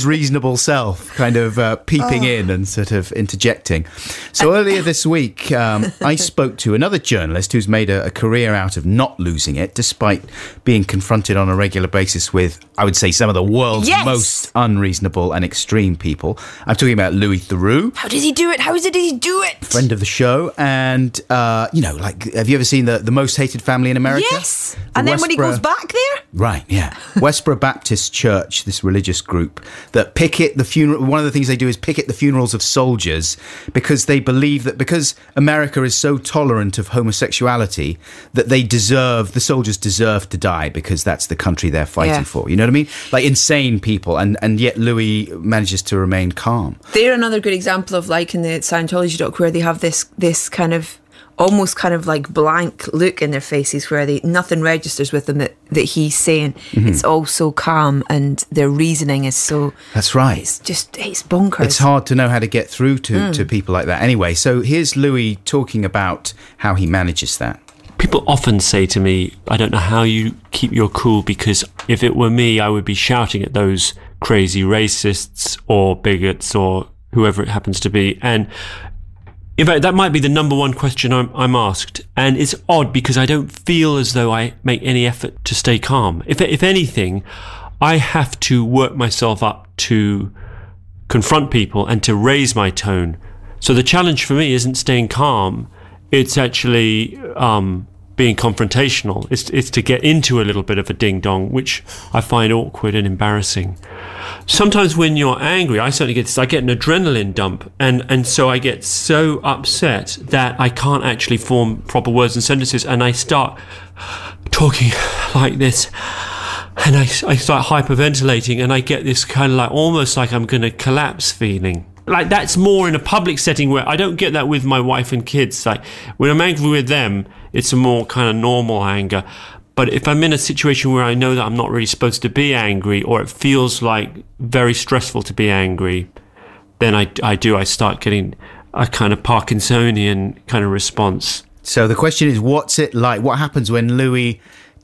reasonable self kind of peeping in and sort of interjecting. So earlier this week, I spoke to another journalist who's made a career out of not losing it, despite being confronted on a regular basis with, I would say, some of the world's Yes. most unreasonable and extreme people. I'm talking about Louis Theroux, How did he do it? How did he do it? friend of the show, and like, have you ever seen the Most Hated Family in America? Yes. The And then when he Westboro- goes back there? Right, yeah. Westboro Baptist Church, this religious group that picket the funeral. One of the things they do is picket the funerals of soldiers because they believe that because America is so tolerant of homosexuality that the soldiers deserve to die because that's the country they're fighting Yeah. for. You know what I mean? Like insane people, and yet Louis manages to remain calm. They're another good example of, like, in the Scientology doc, where they have this kind of almost kind of like blank look in their faces where nothing registers with them that he's saying. It's all so calm and their reasoning is so... That's right. It's bonkers. It's hard to know how to get through to people like that. Anyway, so here's Louis talking about how he manages that. People often say to me, I don't know how you keep your cool, because if it were me, I would be shouting at those crazy racists or bigots or whoever it happens to be. And in fact, that might be the number one question I'm asked. And it's odd because I don't feel as though I make any effort to stay calm. If anything, I have to work myself up to confront people and to raise my tone. So the challenge for me isn't staying calm. It's actually being confrontational. It's to get into a little bit of a ding-dong, which I find awkward and embarrassing. Sometimes when you're angry, I certainly get this, I get an adrenaline dump, and so I get so upset that I can't actually form proper words and sentences, and I start talking like this, and I start hyperventilating, and I get this kind of like almost like I'm going to collapse feeling. Like, that's more in a public setting where I don't get that with my wife and kids. Like, when I'm angry with them, it's a more kind of normal anger. But if I'm in a situation where I know that I'm not really supposed to be angry, or it feels like very stressful to be angry, then I start getting a kind of Parkinsonian kind of response. So the question is, what's it like? What happens when Louis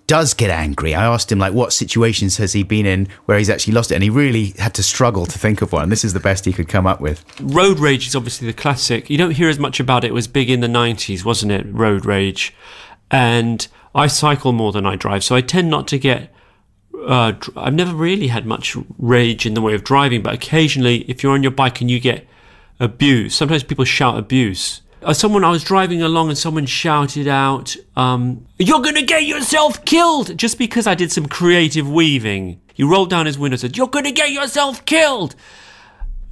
does get angry? I asked him, like, what situations has he been in where he's actually lost it? And he really had to struggle to think of one. This is the best he could come up with. Road rage is obviously the classic. You don't hear as much about it. It was big in the 90s, wasn't it? Road rage. And I cycle more than I drive, so I tend not to get... I've never really had much rage in the way of driving, but occasionally, if you're on your bike and you get abuse, sometimes people shout abuse. I was driving along and someone shouted out, "You're going to get yourself killed!" Just because I did some creative weaving. He rolled down his window and said, "You're going to get yourself killed!"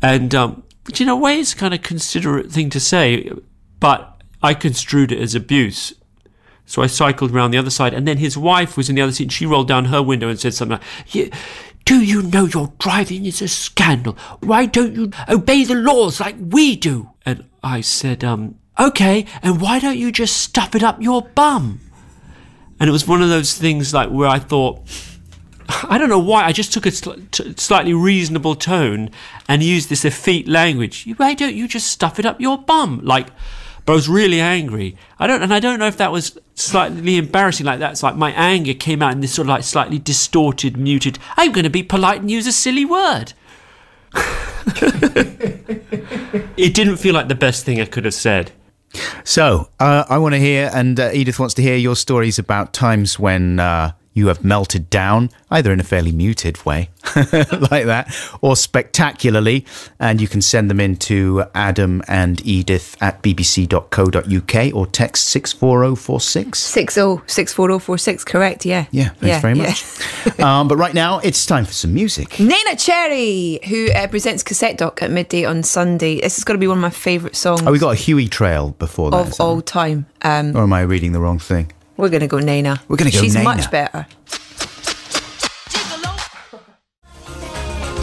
And, which in a way is kind of considerate thing to say, but I construed it as abuse. So I cycled around the other side, and then his wife was in the other seat, and she rolled down her window and said something like, "Do you know your driving is a scandal? Why don't you obey the laws like we do?" And I said, "Okay, and why don't you just stuff it up your bum?" And it was one of those things like where I thought, I don't know why, I just took a slightly reasonable tone and used this effete language. "Why don't you just stuff it up your bum?" But I was really angry. I don't know if that was slightly embarrassing like that. It's like my anger came out in this sort of like slightly distorted, muted, I'm going to be polite and use a silly word. It didn't feel like the best thing I could have said. So, I want to hear, and Edith wants to hear your stories about times when you have melted down, either in a fairly muted way, like that, or spectacularly, and you can send them in to Adam and Edith at bbc.co.uk or text 64046. 64046, correct, yeah. Yeah, thanks very much. But right now, it's time for some music. Neneh Cherry, who presents Cassette Doc at midday on Sunday. This is going to be one of my favourite songs. Oh, we got a Huey trail before that. Of all time. Or am I reading the wrong thing? We're going to go Neneh. We're going to go She's Neneh. much better.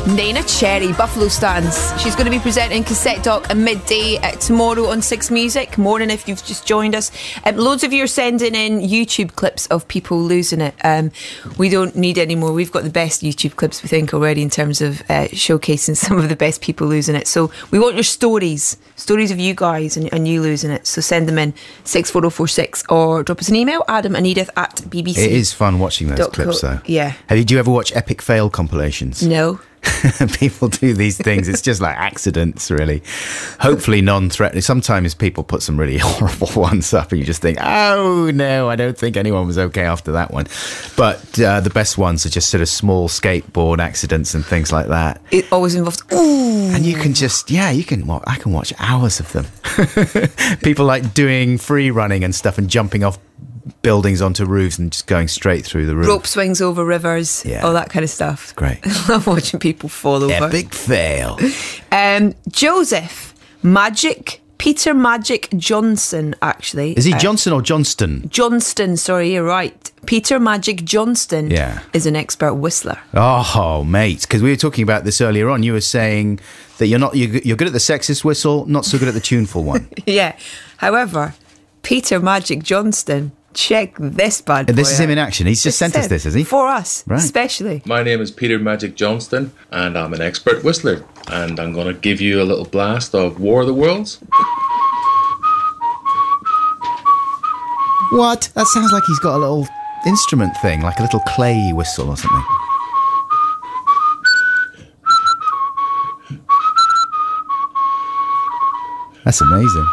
Neneh Cherry, Buffalo Stance. She's going to be presenting Cassette Doc at midday tomorrow on Six Music. Morning if you've just joined us. Loads of you are sending in YouTube clips of people losing it. We don't need any more. We've got the best YouTube clips, we think, already in terms of showcasing some of the best people losing it. So we want your stories of you guys and you losing it. So send them in 64046 or drop us an email, Adam and Edith at BBC. It is fun watching those clips, though. Yeah. Do you ever watch epic fail compilations? No. People do these things. It's just like accidents, really. Hopefully non-threatening. Sometimes people put some really horrible ones up and you just think, oh no, I don't think anyone was okay after that one. But the best ones are just sort of small skateboard accidents and things like that. It always involves ooh. And you can just, I can watch hours of them. People like doing free running and stuff and jumping off buildings onto roofs and just going straight through the roof. Rope swings over rivers, all that kind of stuff. It's great. I love watching people fall over. Epic fail. Joseph Peter Magic Johnson, actually. Is he Johnson or Johnston? Johnston, sorry, you're right. Peter Magic Johnston is an expert whistler. Oh, mate, because we were talking about this earlier on. You were saying that you're good at the sexist whistle, not so good at the tuneful one. Yeah. However, Peter Magic Johnston. Check this bad boy And this is him out. in action. He's just sent us this, has he? For us, Right. especially. My name is Peter Magic Johnston, and I'm an expert whistler. And I'm going to give you a little blast of War of the Worlds. What? That sounds like he's got a little instrument thing, like a little clay whistle or something. That's amazing.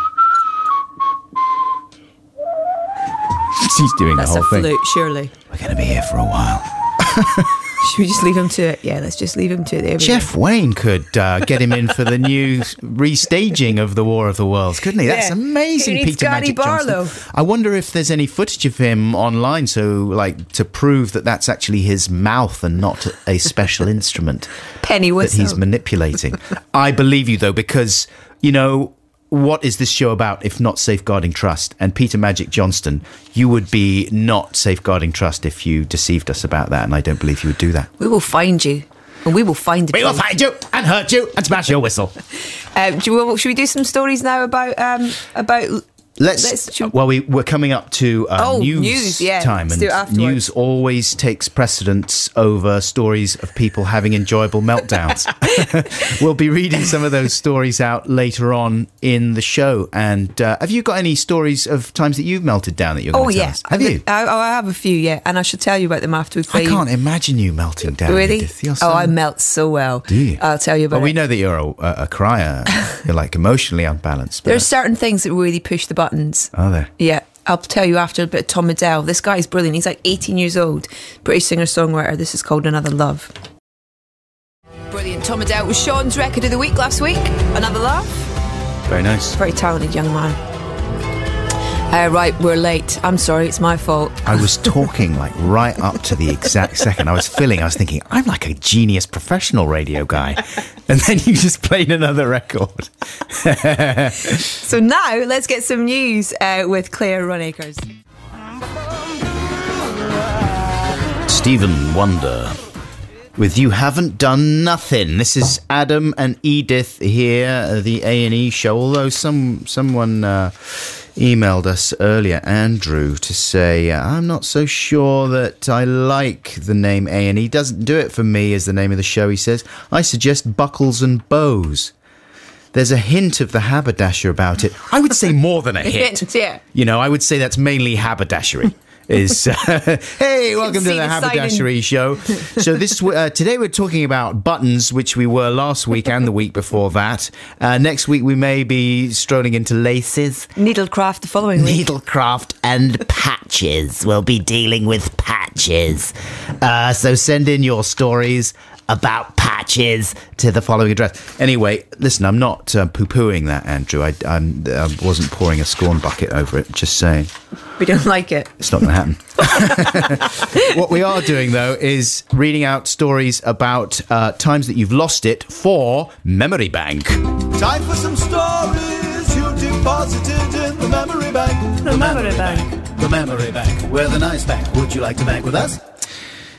He's doing That's the a whole thing. flute, surely. We're going to be here for a while. Should we just leave him to it? Yeah, let's just leave him to it. There we Jeff Wayne could get him in for the new restaging of the War of the Worlds, couldn't he? That's Yeah. amazing, Who needs Peter Gary Magic Barlow? Johnston. I wonder if there's any footage of him online, so like to prove that that's actually his mouth and not a special instrument Penny that whistle. he's manipulating. I believe you though, because you know. What is this show about if not safeguarding trust? And Peter Magic Johnston, you would be not safeguarding trust if you deceived us about that, and I don't believe you would do that. We will find you. And we will find the We will truth. find you and hurt you and smash your whistle. Should we do some stories now about should- Well, we're coming up to news yeah. time, Let's do it and afterwards. news always takes precedence over stories of people having enjoyable meltdowns. We'll be reading some of those stories out later on in the show. And have you got any stories of times that you've melted down that you're going to tell us? Have you? I have a few, yeah, and I should tell you about them after we play. I can't imagine you melting down. Really? Edith. You're so- Oh, I melt so well. Do you? I'll tell you about Well, we it. know that you're a crier. You're like emotionally unbalanced. But There's certain things that really push the buttons. are there? Yeah, I'll tell you after a bit of Tom Adele. This guy's brilliant. He's like 18 years old. British singer-songwriter. This is called Another Love. Brilliant. Tom Adele was Sean's record of the week last week. Another Love. Very nice. Very talented young man. Right, we're late. I'm sorry, it's my fault. I was talking like right up to the exact second. I was thinking, I'm like a genius professional radio guy. And then you just played another record. So now, let's get some news with Claire Runacres. Stephen Wonder with You Haven't Done Nothing. This is Adam and Edith here, the A&E show. Although someone emailed us earlier, Andrew, to say, I'm not so sure that I like the name A&E. Doesn't do it for me as the name of the show, he says. I suggest Buckles and Bows. There's a hint of the haberdasher about it. I would say more than a hint. Yeah. You know, I would say that's mainly haberdashery. Is hey, welcome to See the the Haberdashery Show. So this today we're talking about buttons, which we were last week and the week before that. Next week we may be strolling into laces, Needlecraft the following week. needlecraft, and patches. We'll be dealing with patches. So send in your stories about patches to the following address. Anyway, listen, I'm not poo-pooing that, Andrew. I wasn't pouring a scorn bucket over it, just saying. We don't like it. It's not going to happen. What we are doing, though, is reading out stories about times that you've lost it for Memory Bank. Time for some stories you deposited in the memory bank. The memory bank. The memory bank. We're the nice bank. Would you like to bank with us?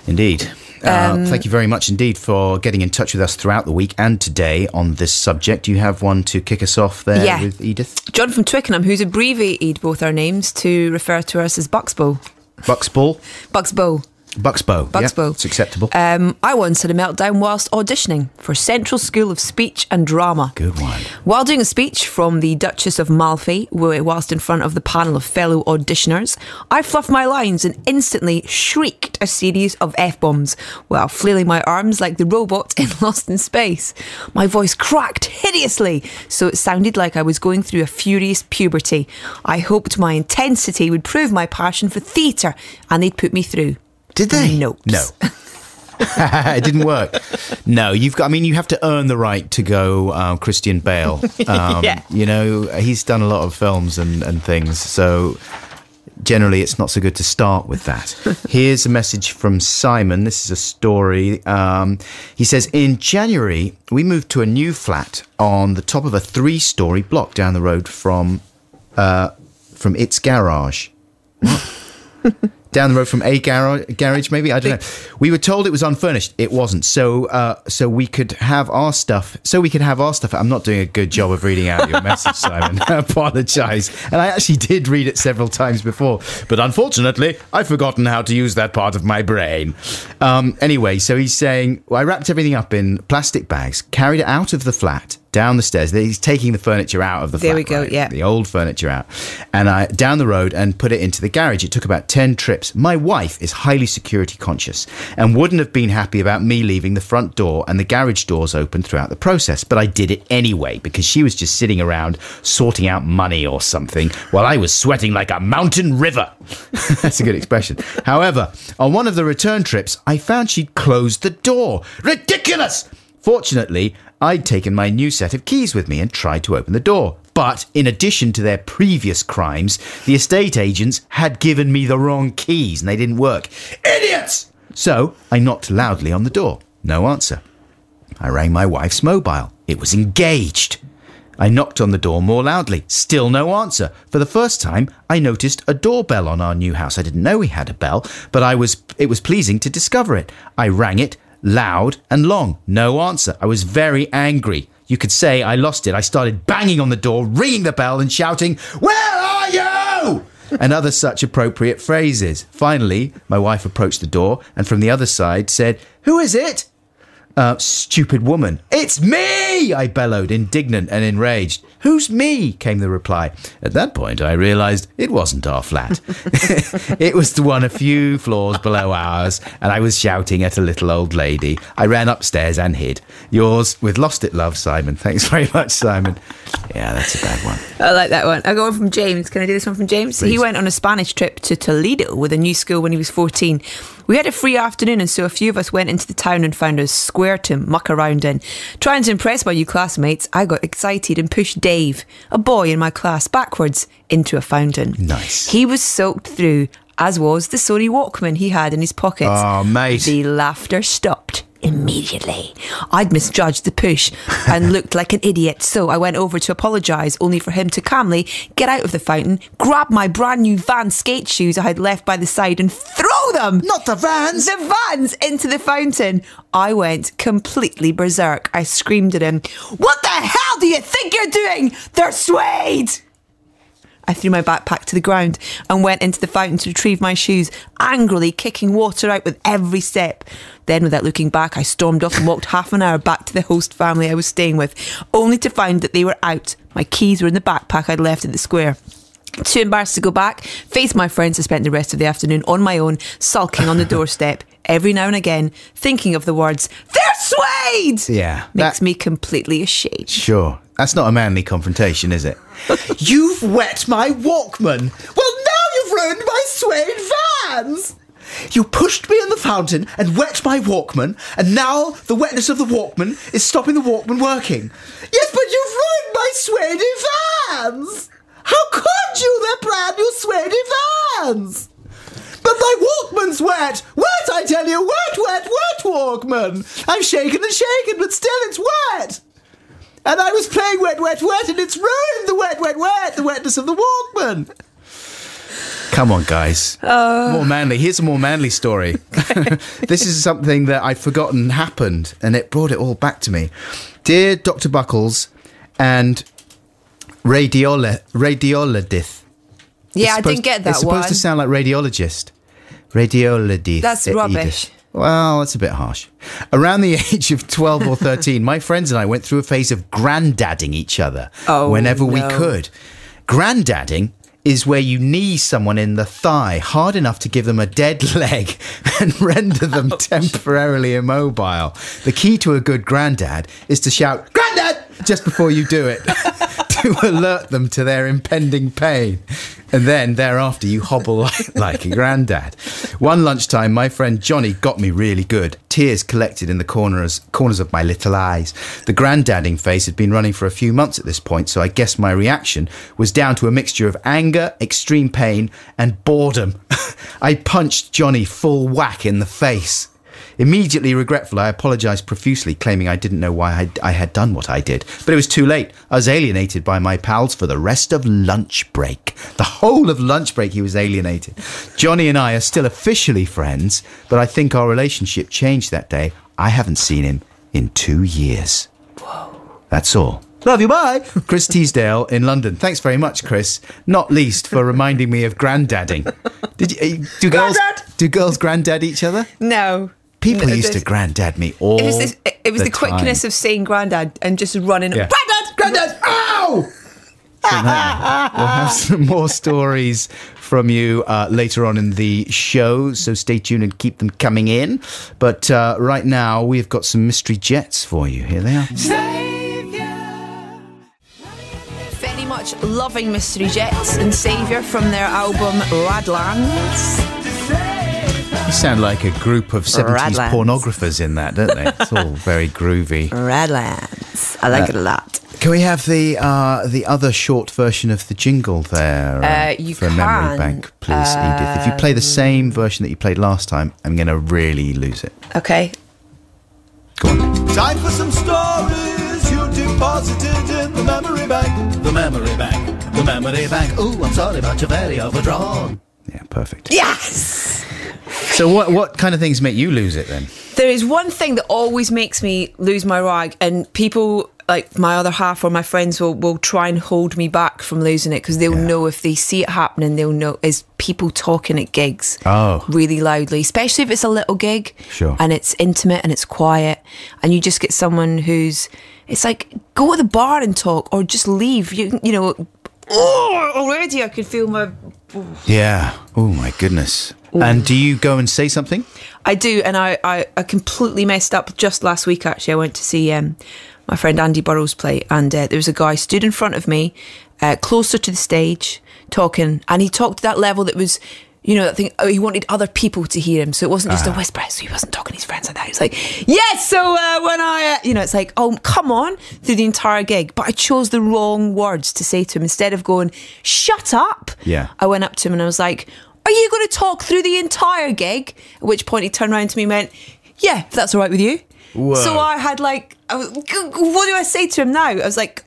Indeed. Thank you very much indeed for getting in touch with us throughout the week and today on this subject. You have one to kick us off there with Edith? John from Twickenham, who's abbreviated both our names to refer to us as Buxbow. Buxbow? Buxbow. Buxbow. Buxbow. Yeah, it's acceptable. I once had a meltdown whilst auditioning for Central School of Speech and Drama. Good one. While doing a speech from the Duchess of Malfi, whilst in front of the panel of fellow auditioners, I fluffed my lines and instantly shrieked a series of F-bombs while flailing my arms like the robot in Lost in Space. My voice cracked hideously, so it sounded like I was going through a furious puberty. I hoped my intensity would prove my passion for theatre, and they'd put me through. Did they? Nope. No. It didn't work. No, you have to earn the right to go Christian Bale. Yeah. You know, he's done a lot of films and things, so generally it's not so good to start with that. Here's a message from Simon. This is a story. He says, in January, we moved to a new flat on the top of a 3-story block down the road from its garage. What? Down the road from a garage, maybe, I don't know. We were told it was unfurnished. It wasn't. So we could have our stuff. I'm not doing a good job of reading out your message, Simon. I apologise. And I actually did read it several times before, but unfortunately, I've forgotten how to use that part of my brain. Anyway, so he's saying, I wrapped everything up in plastic bags, carried it out of the flat, down the stairs. He's taking the furniture out of the flat. There we go, right? yeah. The old furniture out. And I down the road and put it into the garage. It took about 10 trips. My wife is highly security conscious and wouldn't have been happy about me leaving the front door and the garage doors open throughout the process. But I did it anyway because she was just sitting around sorting out money or something while I was sweating like a mountain river. That's a good expression. However, on one of the return trips, I found she'd closed the door. Ridiculous! Fortunately, I'd taken my new set of keys with me and tried to open the door. But in addition to their previous crimes, the estate agents had given me the wrong keys and they didn't work. Idiots! So I knocked loudly on the door. No answer. I rang my wife's mobile. It was engaged. I knocked on the door more loudly. Still no answer. For the first time, I noticed a doorbell on our new house. I didn't know we had a bell, but it was pleasing to discover it. I rang it. Loud and long. No answer. I was very angry. You could say I lost it. I started banging on the door, ringing the bell and shouting, "Where are you?" and other such appropriate phrases. Finally, my wife approached the door and from the other side said, "Who is it?" Stupid woman. "It's me!" I bellowed, indignant and enraged. "Who's me?" came the reply. At that point, I realised it wasn't our flat. It was the one a few floors below ours, and I was shouting at a little old lady. I ran upstairs and hid. Yours with Lost It Love, Simon. Thanks very much, Simon. Yeah, that's a bad one. I like that one. I got one from James. Can I do this one from James? Please. He went on a Spanish trip to Toledo with a new school when he was 14. We had a free afternoon, and so a few of us went into the town and found a square to muck around in. Trying to impress my new classmates, I got excited and pushed Dave, a boy in my class, backwards into a fountain. Nice. He was soaked through, as was the Sony Walkman he had in his pocket. Oh, mate. The laughter stopped immediately. I'd misjudged the push and looked like an idiot, so I went over to apologise, only for him to calmly get out of the fountain, grab my brand new Vans skate shoes I had left by the side and throw them, Not the Vans! the Vans, into the fountain. I went completely berserk. I screamed at him, "What the hell do you think you're doing? They're suede!" I threw my backpack to the ground and went into the fountain to retrieve my shoes, angrily kicking water out with every step. Then, without looking back, I stormed off and walked half an hour back to the host family I was staying with, only to find that they were out. My keys were in the backpack I'd left at the square. Too embarrassed to go back, faced my friends, I spent the rest of the afternoon on my own, sulking on the doorstep, every now and again, thinking of the words, "They're suede!" Yeah. Makes me completely ashamed. Sure. That's not a manly confrontation, is it? You've wet my Walkman. Well, now you've ruined my suede Vans. You pushed me in the fountain and wet my Walkman, and now the wetness of the Walkman is stopping the Walkman working. Yes, but you've ruined my suede Vans. How could you? They're brand new suede Vans. But my Walkman's wet. Wet, I tell you. Wet, wet, wet Walkman. I've shaken and shaken, but still it's wet. And I was playing wet, wet, wet, and it's ruined the wet, wet, wet, the wetness of the Walkman. Come on, guys. More manly. Here's a more manly story. This is something that I'd forgotten happened, and it brought it all back to me. Dear Dr. Buckles and Radiologist. Yeah, I didn't get that It's one. supposed to sound like radiologist. Radiologist. That's rubbish. Well, that's a bit harsh. Around the age of 12 or 13, my friends and I went through a phase of granddadding each other whenever we could. Granddadding is where you knee someone in the thigh hard enough to give them a dead leg and render them temporarily immobile. The key to a good granddad is to shout, "Grandad!" just before you do it, to alert them to their impending pain. And then thereafter you hobble like a granddad. One lunchtime, my friend Johnny got me really good. Tears collected in the corners of my little eyes. The granddadding phase had been running for a few months at this point, so I guess my reaction was down to a mixture of anger, extreme pain, and boredom. I punched Johnny full whack in the face. Immediately regretful, I apologised profusely, claiming I didn't know why I had done what I did. But it was too late. I was alienated by my pals for the rest of lunch break. The whole of lunch break he was alienated. Johnny and I are still officially friends, but I think our relationship changed that day. I haven't seen him in 2 years. Whoa. That's all. Love you, bye. Chris Teasdale in London. Thanks very much, Chris. Not least for reminding me of granddadding. Do girls granddad each other? No. People used to granddad me all It was the quickness of saying granddad and just running. Yeah. Granddad! Ow! We'll have some more stories from you later on in the show, so stay tuned and keep them coming in. But right now, we've got some mystery jets for you. Here they are. Very much loving Mystery Jets and Saviour from their album Radlands. You sound like a group of 70s Radlands. Pornographers in that, don't they? It's all very groovy. Radlands. I like it a lot. Can we have the other short version of the jingle there you for can. Memory Bank, please, Edith? If you play the same version that you played last time, I'm going to really lose it. Okay. Go on. Time for some stories you deposited in the memory bank. The memory bank. The memory bank. Ooh, I'm sorry about your very overdrawn. Yeah, perfect. Yes! So what kind of things make you lose it then? There is one thing that always makes me lose my rag, and people like my other half or my friends will try and hold me back from losing it because they'll know if they see it happening, they'll know is people talking at gigs really loudly, especially if it's a little gig and it's intimate and it's quiet, and you just get someone who's, it's like, go to the bar and talk or just leave. You know, already I could feel my... Yeah. Oh, my goodness. Ooh. And do you go and say something? I do, and I completely messed up just last week, actually. I went to see my friend Andy Burrows play, and there was a guy stood in front of me, closer to the stage, talking, and he talked to that level that was, you know, that thing, he wanted other people to hear him, so it wasn't just a whisper, so he wasn't talking to his friends like that. He was like, yes, so when I, you know, it's like, oh, come on, through the entire gig. But I chose the wrong words to say to him. Instead of going, shut up, I went up to him and I was like, are you going to talk through the entire gig? At which point he turned around to me and went, yeah, if that's all right with you. Whoa. So I had like, what do I say to him now? I was like,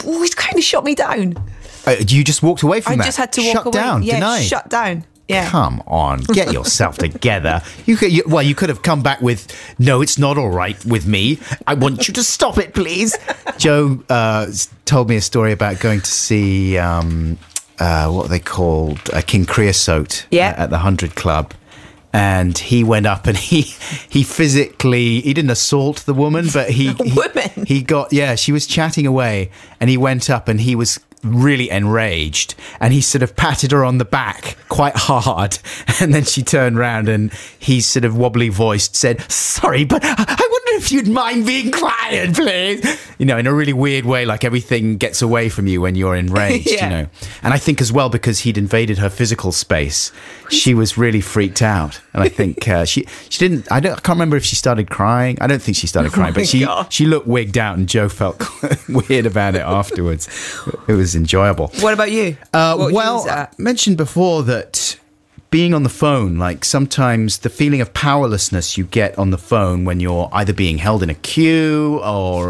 oh, he's kind of shut me down. You just walked away from that? I just had to walk away. Shut down, deny. Shut down. Yeah. Come on, get yourself together. You could have come back with, no, it's not all right with me. I want you to stop it, please. Joe told me a story about going to see, what are they called? King Creosote at the 100 Club. And he went up and he physically, he didn't assault the woman, but he got, she was chatting away and he went up and he was really enraged and he sort of patted her on the back quite hard, and then she turned round and he sort of wobbly voiced said, sorry, but I wonder if you'd mind being quiet, please, you know, in a really weird way, like everything gets away from you when you're enraged. You know. And I think as well, because he'd invaded her physical space, she was really freaked out, and I think she didn't, I can't remember if she started crying. I don't think she started crying, but she looked wigged out, and Joe felt weird about it afterwards. It was enjoyable. What about you? I mentioned before that being on the phone, like sometimes the feeling of powerlessness you get on the phone when you're either being held in a queue or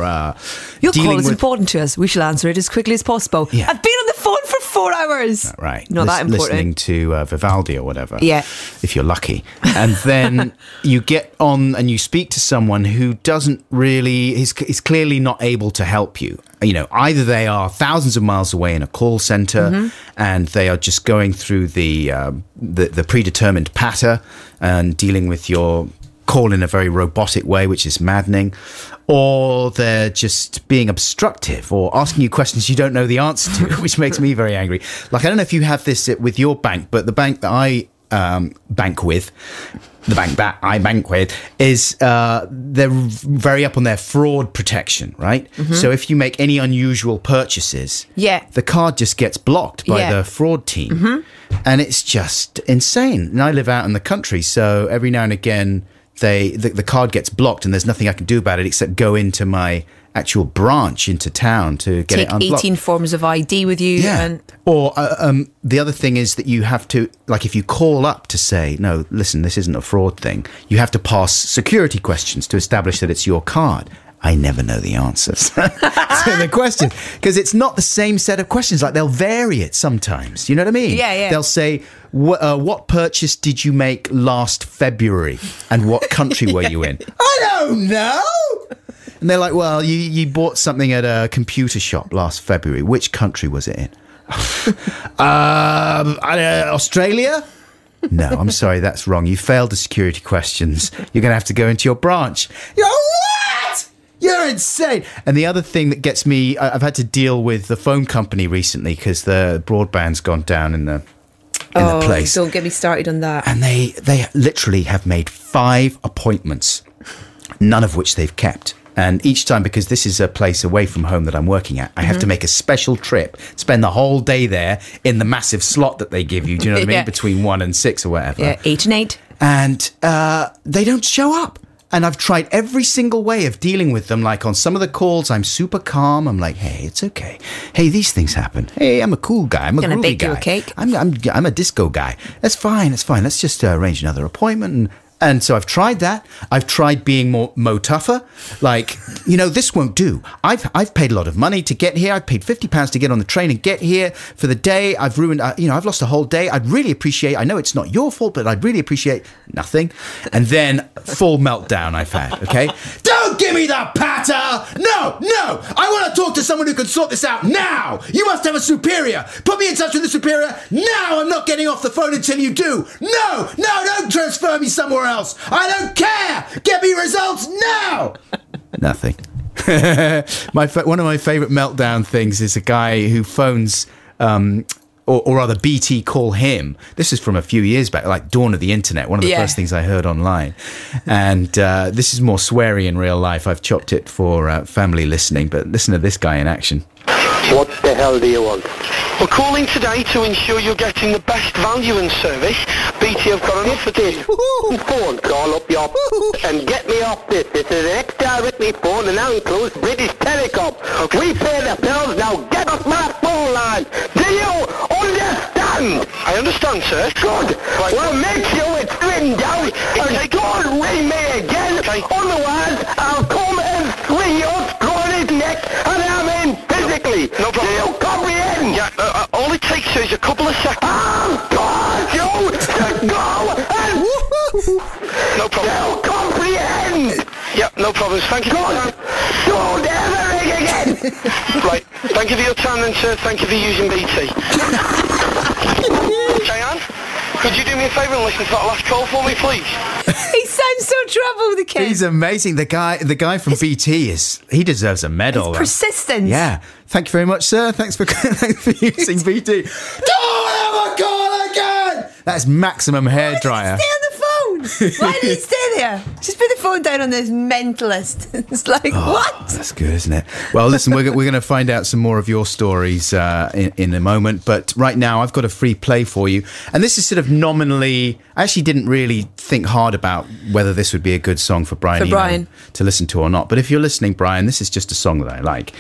your call is important to us. We shall answer it as quickly as possible. Yeah. I've been on the phone for 4 hours. Right. Not that important. Listening to Vivaldi or whatever. Yeah. If you're lucky. And then you get on and you speak to someone who doesn't really, is clearly not able to help you. You know, either they are thousands of miles away in a call center and they are just going through the predetermined patter and dealing with your call in a very robotic way, which is maddening, or they're just being obstructive or asking you questions you don't know the answer to, which makes me very angry. Like, I don't know if you have this with your bank, but the bank that I bank with, is they're very up on their fraud protection, right? So if you make any unusual purchases, the card just gets blocked by the fraud team. And it's just insane. And I live out in the country, so every now and again the card gets blocked and there's nothing I can do about it except go into my actual branch into town to get Take it unblocked. 18 forms of ID with you. Yeah. And Or the other thing is that you have to, like, if you call up to say, no, listen, this isn't a fraud thing, you have to pass security questions to establish that it's your card. I never know the answers to the question because it's not the same set of questions. Like, they'll vary it sometimes. You know what I mean? Yeah. They'll say, what purchase did you make last February and what country were you in? I don't know. And they're like, well, you bought something at a computer shop last February. Which country was it in? Australia? No, I'm sorry, that's wrong. You failed the security questions. You're going to have to go into your branch. You're what? You're insane. And the other thing that gets me, I've had to deal with the phone company recently because the broadband's gone down in the place. Don't get me started on that. And they literally have made 5 appointments, none of which they've kept. And each time, because this is a place away from home that I'm working at, I have to make a special trip, spend the whole day there in the massive slot that they give you, do you know what I mean? Between 1 and 6 or whatever. Yeah, 8 and 8. And they don't show up. And I've tried every single way of dealing with them. Like on some of the calls, I'm super calm. I'm like, hey, it's okay. Hey, these things happen. Hey, I'm a cool guy. I'm a Gonna groovy bake guy. you a cake. I'm a disco guy. That's fine. That's fine. Let's just arrange another appointment. And so I've tried that. I've tried being more tougher. Like, this won't do. I've paid a lot of money to get here. I've paid £50 to get on the train and get here for the day. I've ruined, I've lost a whole day. I'd really appreciate, I know it's not your fault, but I'd really appreciate nothing. And then full meltdown I've had, okay? Don't give me the patter! No! I want to talk to someone who can sort this out now! You must have a superior! Put me in touch with the superior now! I'm not getting off the phone until you do! No! Don't transfer me somewhere else! I don't care! Get me results now! Nothing. One of my favourite meltdown things is a guy who phones, or rather BT call him. This is from a few years back, like dawn of the internet, one of the first things I heard online. And this is more sweary in real life. I've chopped it for family listening, but listen to this guy in action. What the hell do you want? We're calling today to ensure you're getting the best value and service. BT have got an offer to you. Phone call up your and get me off this. This is an ex-directory phone and now includes British Telecom. Okay. We pay the bills, now get off my phone line. Do you understand? I understand, sir. Good. Right. Well, make sure it's written down and don't ring me again. Okay. Otherwise, I'll come and sling your screw in his neck and I'm in physically. No problem. Do you comprehend? Yeah, all it takes is a couple of seconds. I've got you to go and... No problem. Do you comprehend? Yeah, no problems. Thank you. Good. Don't ever ring again. Right. Thank you for your time then, sir. Thank you for using BT. Cheyenne, could you do me a favour and listen to that last call for me, please? He sounds so troubled, the kid. He's amazing. The guy from BT he deserves a medal. It's persistence. Yeah. Thank you very much, sir. Thanks for using BT. Don't ever call again. That's maximum hairdryer. Stay on the phone. Why did he stay there? Just put the phone down on this mentalist. It's like, what? That's good, isn't it? Well, listen, we're going to find out some more of your stories in a moment. But right now, I've got a free play for you. And this is sort of nominally... I actually didn't really think hard about whether this would be a good song for Brian Eno to listen to or not. But if you're listening, Brian, this is just a song that I like.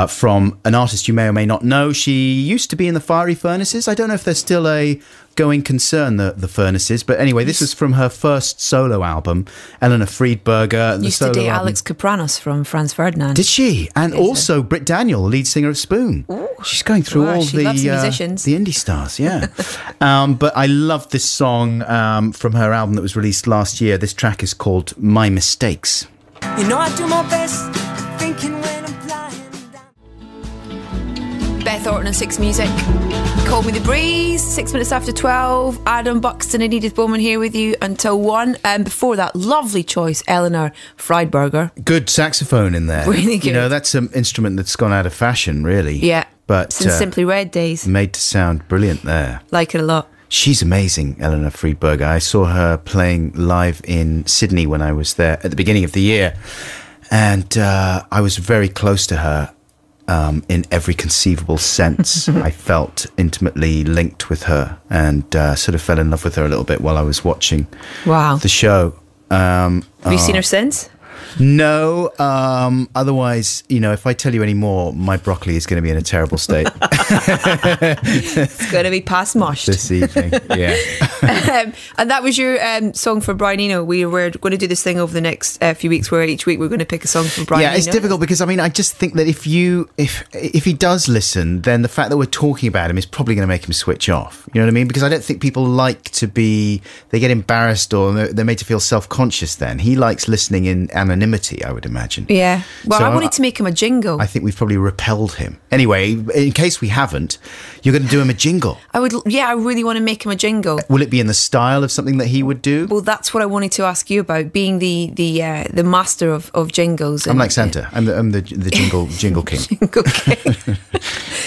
From an artist you may or may not know. She used to be in the Fiery Furnaces. I don't know if they're still a going concern, the Furnaces. But anyway, this is from her first solo album, Eleanor Friedberger. Used to date Alex Kapranos from Franz Ferdinand. Did she? And also Britt Daniel, lead singer of Spoon. Ooh. She's going through all the musicians. The indie stars, yeah. But I love this song from her album that was released last year. This track is called My Mistakes. You know I do my best thinking when I'm flying down. Beth Orton and Six Music. Call Me the Breeze, 6 minutes after 12. Adam Buxton and Edith Bowman here with you until 1. And before that, lovely choice, Eleanor Friedberger. Good saxophone in there. Really good. You know, that's an instrument that's gone out of fashion, really. Yeah. But since Simply Red days. Made to sound brilliant there. Like it a lot. She's amazing, Eleanor Friedberger. I saw her playing live in Sydney when I was there at the beginning of the year. And I was very close to her. In every conceivable sense. I felt intimately linked with her and sort of fell in love with her a little bit while I was watching the show. Have you seen her since? No, otherwise, if I tell you any more, my broccoli is going to be in a terrible state. It's going to be past mushed. This evening, yeah. And that was your song for Brian Eno. We were going to do this thing over the next few weeks where each week we're going to pick a song for Brian Eno. Yeah, it's difficult because, I just think that if he does listen, then the fact that we're talking about him is probably going to make him switch off. You know what I mean? Because I don't think people like to they get embarrassed or they're made to feel self-conscious then. He likes listening in anonymity, I would imagine. Yeah. Well, So I wanted to make him a jingle. I think we've probably repelled him. Anyway, in case we haven't, you're going to do him a jingle. I really want to make him a jingle. Will it be in the style of something that he would do? Well, that's what I wanted to ask you about, being the master of jingles. I'm like Santa. I'm the jingle king. Jingle King.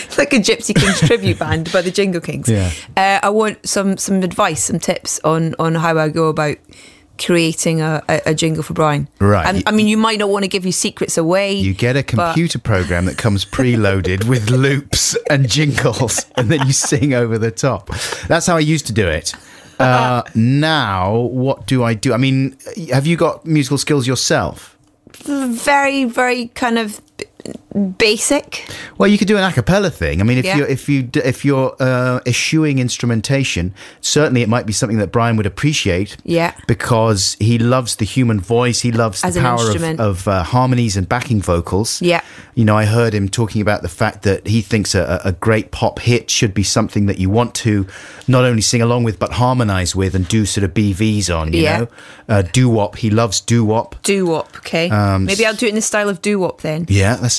It's like a Gypsy Kings tribute band by the Jingle Kings. Yeah. I want some advice, some tips on how I go about creating a jingle for Brian. Right. And, I mean, you might not want to give your secrets away. You get a computer program that comes preloaded with loops and jingles, and then you sing over the top. That's how I used to do it. Now, what do I do? I mean, have you got musical skills yourself? Very, very kind of basic. Well, you could do an a cappella thing. I mean, Yeah. if you're eschewing instrumentation, certainly it might be something that Brian would appreciate. Yeah. Because he loves the human voice. He loves As the an power instrument. of harmonies and backing vocals. Yeah. I heard him talking about the fact that he thinks a great pop hit should be something that you want to not only sing along with, but harmonise with and do sort of BVs on, you know? Doo-wop. He loves doo-wop. Doo-wop, okay. Maybe I'll do it in the style of doo-wop then. Yeah, that's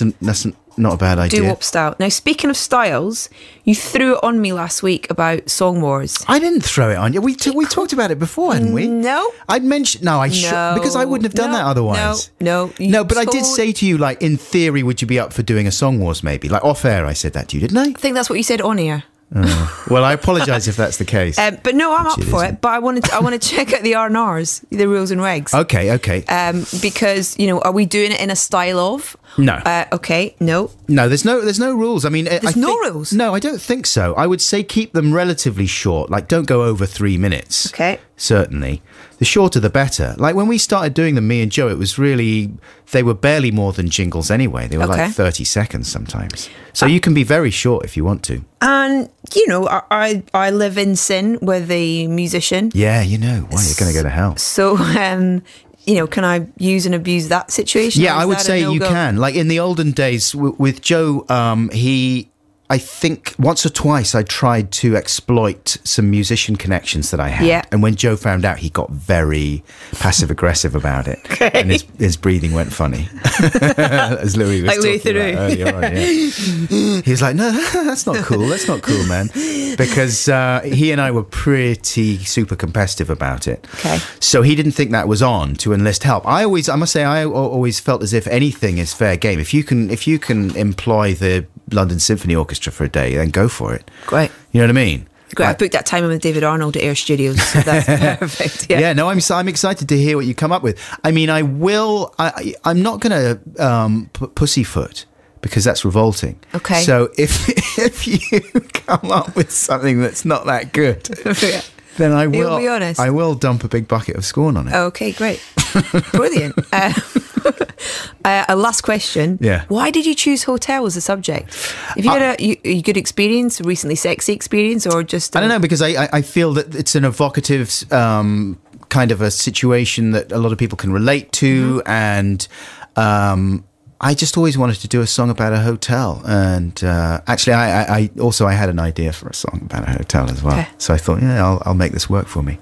not a bad idea. Doo-wop style. Now, speaking of styles, you threw it on me last week about Song Wars. I didn't throw it on you. We talked about it before, hadn't we? No. I'd mentioned... No, because I wouldn't have done that otherwise. No. No, but I did say to you, like, in theory, would you be up for doing a Song Wars maybe? Like, off air, I said that to you, didn't I? I think that's what you said on air. Well, I apologise if that's the case. But no, I'm up for it. But I want to check out the R&Rs, the rules and regs. Okay. Because, are we doing it in a style of? No. Okay, no. No, there's no rules. I mean, There's no rules? No, I don't think so. I would say keep them relatively short. Like, don't go over 3 minutes. Okay. Certainly. The shorter, the better. Like, when we started doing them, me and Joe, it was really... They were barely more than jingles anyway. They were like 30 seconds sometimes. So you can be very short if you want to. And, I live in sin with a musician. Yeah, why you're going to go to hell. So, can I use and abuse that situation? Yeah, I would say you can. Like in the olden days with Joe, I think once or twice I tried to exploit some musician connections that I had. Yeah. And when Joe found out, he got very passive-aggressive about it. Okay. And his breathing went funny. As Louis was like Louis talking about earlier on, yeah. He was like, no, that's not cool. That's not cool, man. Because he and I were pretty super competitive about it. Okay. So he didn't think that was on to enlist help. I must say, I always felt as if anything is fair game. If you can employ the London Symphony Orchestra for a day, then go for it. Great. You know what I mean? Great. I booked that time in with David Arnold at Air Studios. So that's perfect. Yeah. No, I'm excited to hear what you come up with. I mean, I'm not going to pussyfoot because that's revolting. Okay. So if you come up with something that's not that good, then I will. You'll be honest. I will dump a big bucket of scorn on it. Okay, great. Brilliant. A last question. Yeah. Why did you choose hotel as a subject? Have you had a good experience, recently sexy experience, or just... I don't know, because I feel that it's an evocative kind of a situation that a lot of people can relate to, and I just always wanted to do a song about a hotel. And actually, I also had an idea for a song about a hotel as well. Okay. So I thought, I'll make this work for me.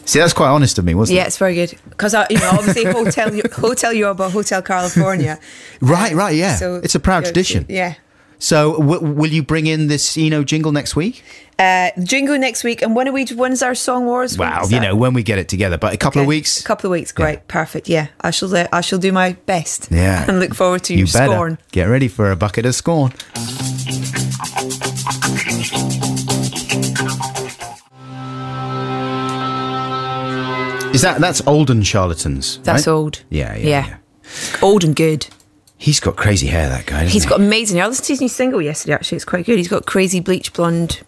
See, that's quite honest of me, wasn't it? Yeah, it's very good. Because, obviously, Hotel Yoba, Hotel California. Right, yeah. So it's a proud tradition. Yeah. So will you bring in this jingle next week? Jingle next week. And when's our Song Wars? Well, when we get it together. But a couple of weeks? A couple of weeks, great. Yeah. Perfect, yeah. I shall do my best. Yeah. And look forward to your scorn. Get ready for a bucket of scorn. That's Olden Charlatans, That's right? old. Yeah. Old and good. He's got crazy hair, that guy, He's got amazing hair. I listened to his new single yesterday, actually. It's quite good. He's got crazy bleach blonde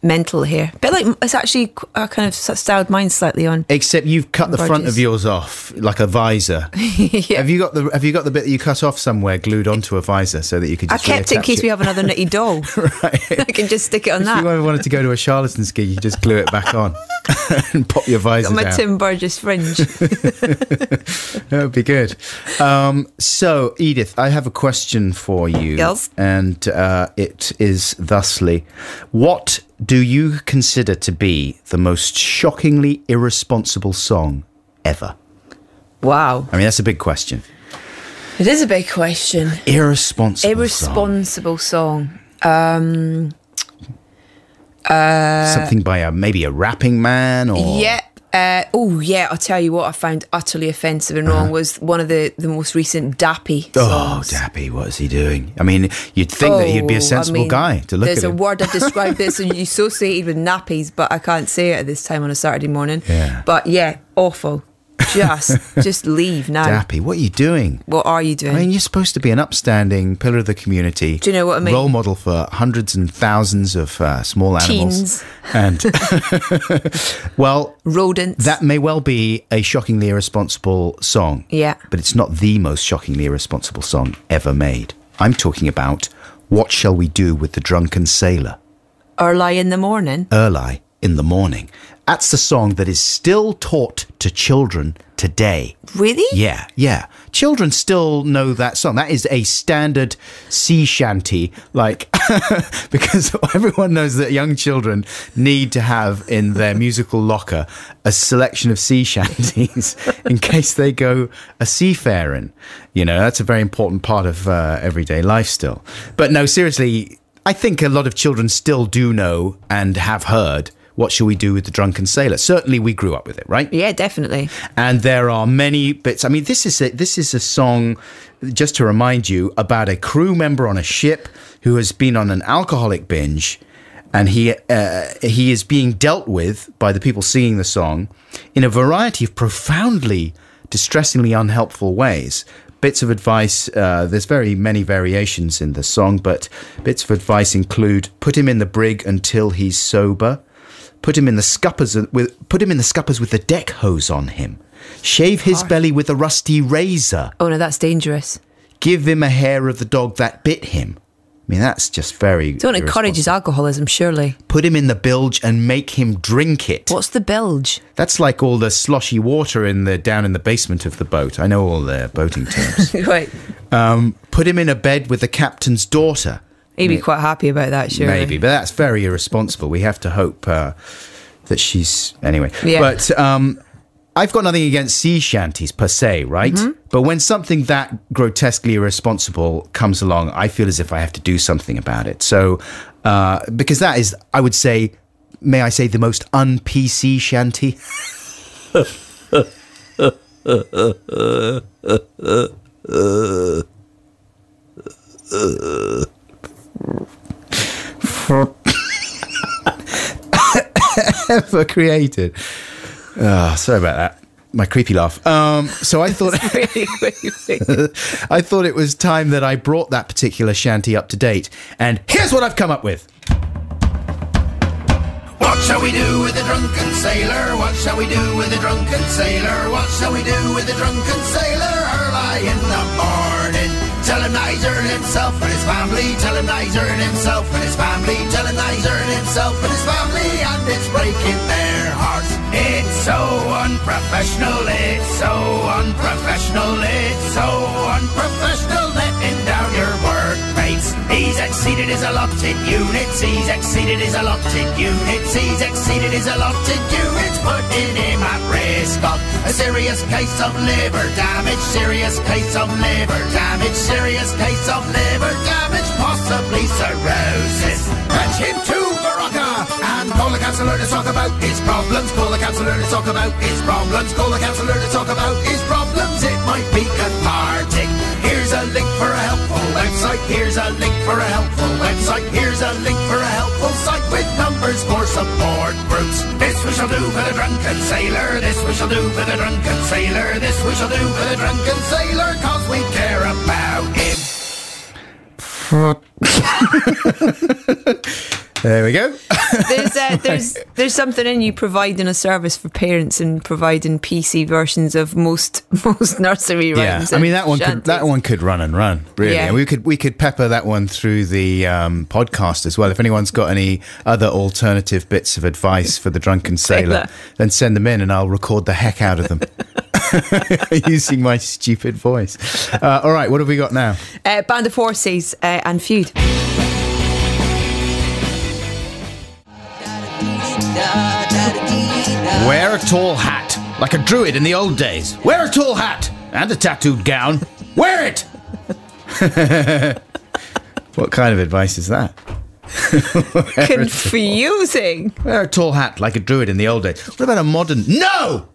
mental here. Bit like it's actually kind of styled mine slightly on. Except you've cut the front Gorgeous. of yours off like a visor. Yeah. Have you got the bit that you cut off somewhere glued onto a visor so that you could I just kept it in reattach case we have another knitty doll. Right. I can just stick it on If that. you ever wanted to go to a charlatan's gig, you just glue it back on and pop your visor Got my down. Tim Burgess fringe. That would be good. So, Edith, I have a question for you. Yes. And it is thusly: what do you consider to be the most shockingly irresponsible song ever? Wow. I mean, that's a big question. It is a big question. Irresponsible song. Something by maybe a rapping man or... Yeah. I'll tell you what I found utterly offensive and wrong was one of the most recent Dappy songs. Oh, Dappy, what is he doing? I mean, you'd think that he'd be a sensible guy to look at There's him. a word I've described this and you associated with nappies, but I can't say it at this time on a Saturday morning. Yeah. But yeah, awful. Just leave now. Dappy, what are you doing? What are you doing? I mean, you're supposed to be an upstanding pillar of the community. Do you know what I mean? Role model for hundreds and thousands of small animals. Teens. And, well... rodents. That may well be a shockingly irresponsible song. Yeah. But it's not the most shockingly irresponsible song ever made. I'm talking about What Shall We Do with the Drunken Sailor? Early in the morning. Early in the morning. That's the song that is still taught to children today. Really? Yeah. Children still know that song. That is a standard sea shanty, like, because everyone knows that young children need to have in their musical locker a selection of sea shanties in case they go a seafaring. You know, that's a very important part of everyday life still. But no, seriously, I think a lot of children still do know and have heard What Shall We Do with the Drunken Sailor? Certainly we grew up with it, right? Yeah, definitely. And there are many bits. I mean, this is a song, just to remind you, about a crew member on a ship who has been on an alcoholic binge, and he is being dealt with by the people singing the song in a variety of profoundly, distressingly unhelpful ways. Bits of advice, there's very many variations in the song, but bits of advice include put him in the brig until he's sober. Put him in the scuppers with the deck hose on him. Shave his belly with a rusty razor. Oh no, that's dangerous. Give him a hair of the dog that bit him. I mean, that's just very... Don't encourage his alcoholism, surely. Put him in the bilge and make him drink it. What's the bilge? That's like all the sloshy water down in the basement of the boat. I know all the boating terms. Right. Put him in a bed with the captain's daughter. He'd be quite happy about that, surely. Maybe, but that's very irresponsible. We have to hope that she's... Anyway. Yeah. But I've got nothing against sea shanties per se, right? Mm-hmm. But when something that grotesquely irresponsible comes along, I feel as if I have to do something about it. So, because that is, I would say, may I say, the most un-PC shanty? Ever created. Oh, sorry about that. My creepy laugh. So I thought I thought it was time that I brought that particular shanty up to date. And here's what I've come up with. What shall we do with the drunken sailor? What shall we do with the drunken sailor? What shall we do with the drunken sailor? Early in the morning. Tell him that he's earned himself and his family. Tell him that he's earned himself and his family. Tell him that he's earned himself and his family. And it's breaking their hearts. It's so unprofessional. It's so unprofessional. It's so unprofessional. Letting down your workmates. He's exceeded his allotted units. He's exceeded his allotted units. He's exceeded his allotted units. Putting him at risk of a serious case of liver damage. Serious case of liver damage. Serious case of liver damage. Possibly cirrhosis. Fetch him to Baraka and call the counsellor to talk about his problems. Call the counsellor to talk about his problems. Call the counsellor to talk about his problems. It might be cathartic. Here's a link for a helpful website. Here's a link for a helpful website. Here's a link for a helpful site with numbers for support groups. This we shall do for the drunken sailor. This we shall do for the drunken sailor. This we shall do for the drunken sailor, cause we care about him. There we go. There's something in you providing a service for parents and providing PC versions of most nursery rhymes. Yeah, I mean that shanties. one could run and run, really. Yeah. And we could pepper that one through the podcast as well. If anyone's got any other alternative bits of advice for the drunken sailor, then send them in, and I'll record the heck out of them using my stupid voice. All right, what have we got now? Band of Horses and Feud. Wear a tall hat, like a druid in the old days. Wear a tall hat and a tattooed gown. Wear it! What kind of advice is that? Confusing. Wear a tall hat, like a druid in the old days. What about a modern... No!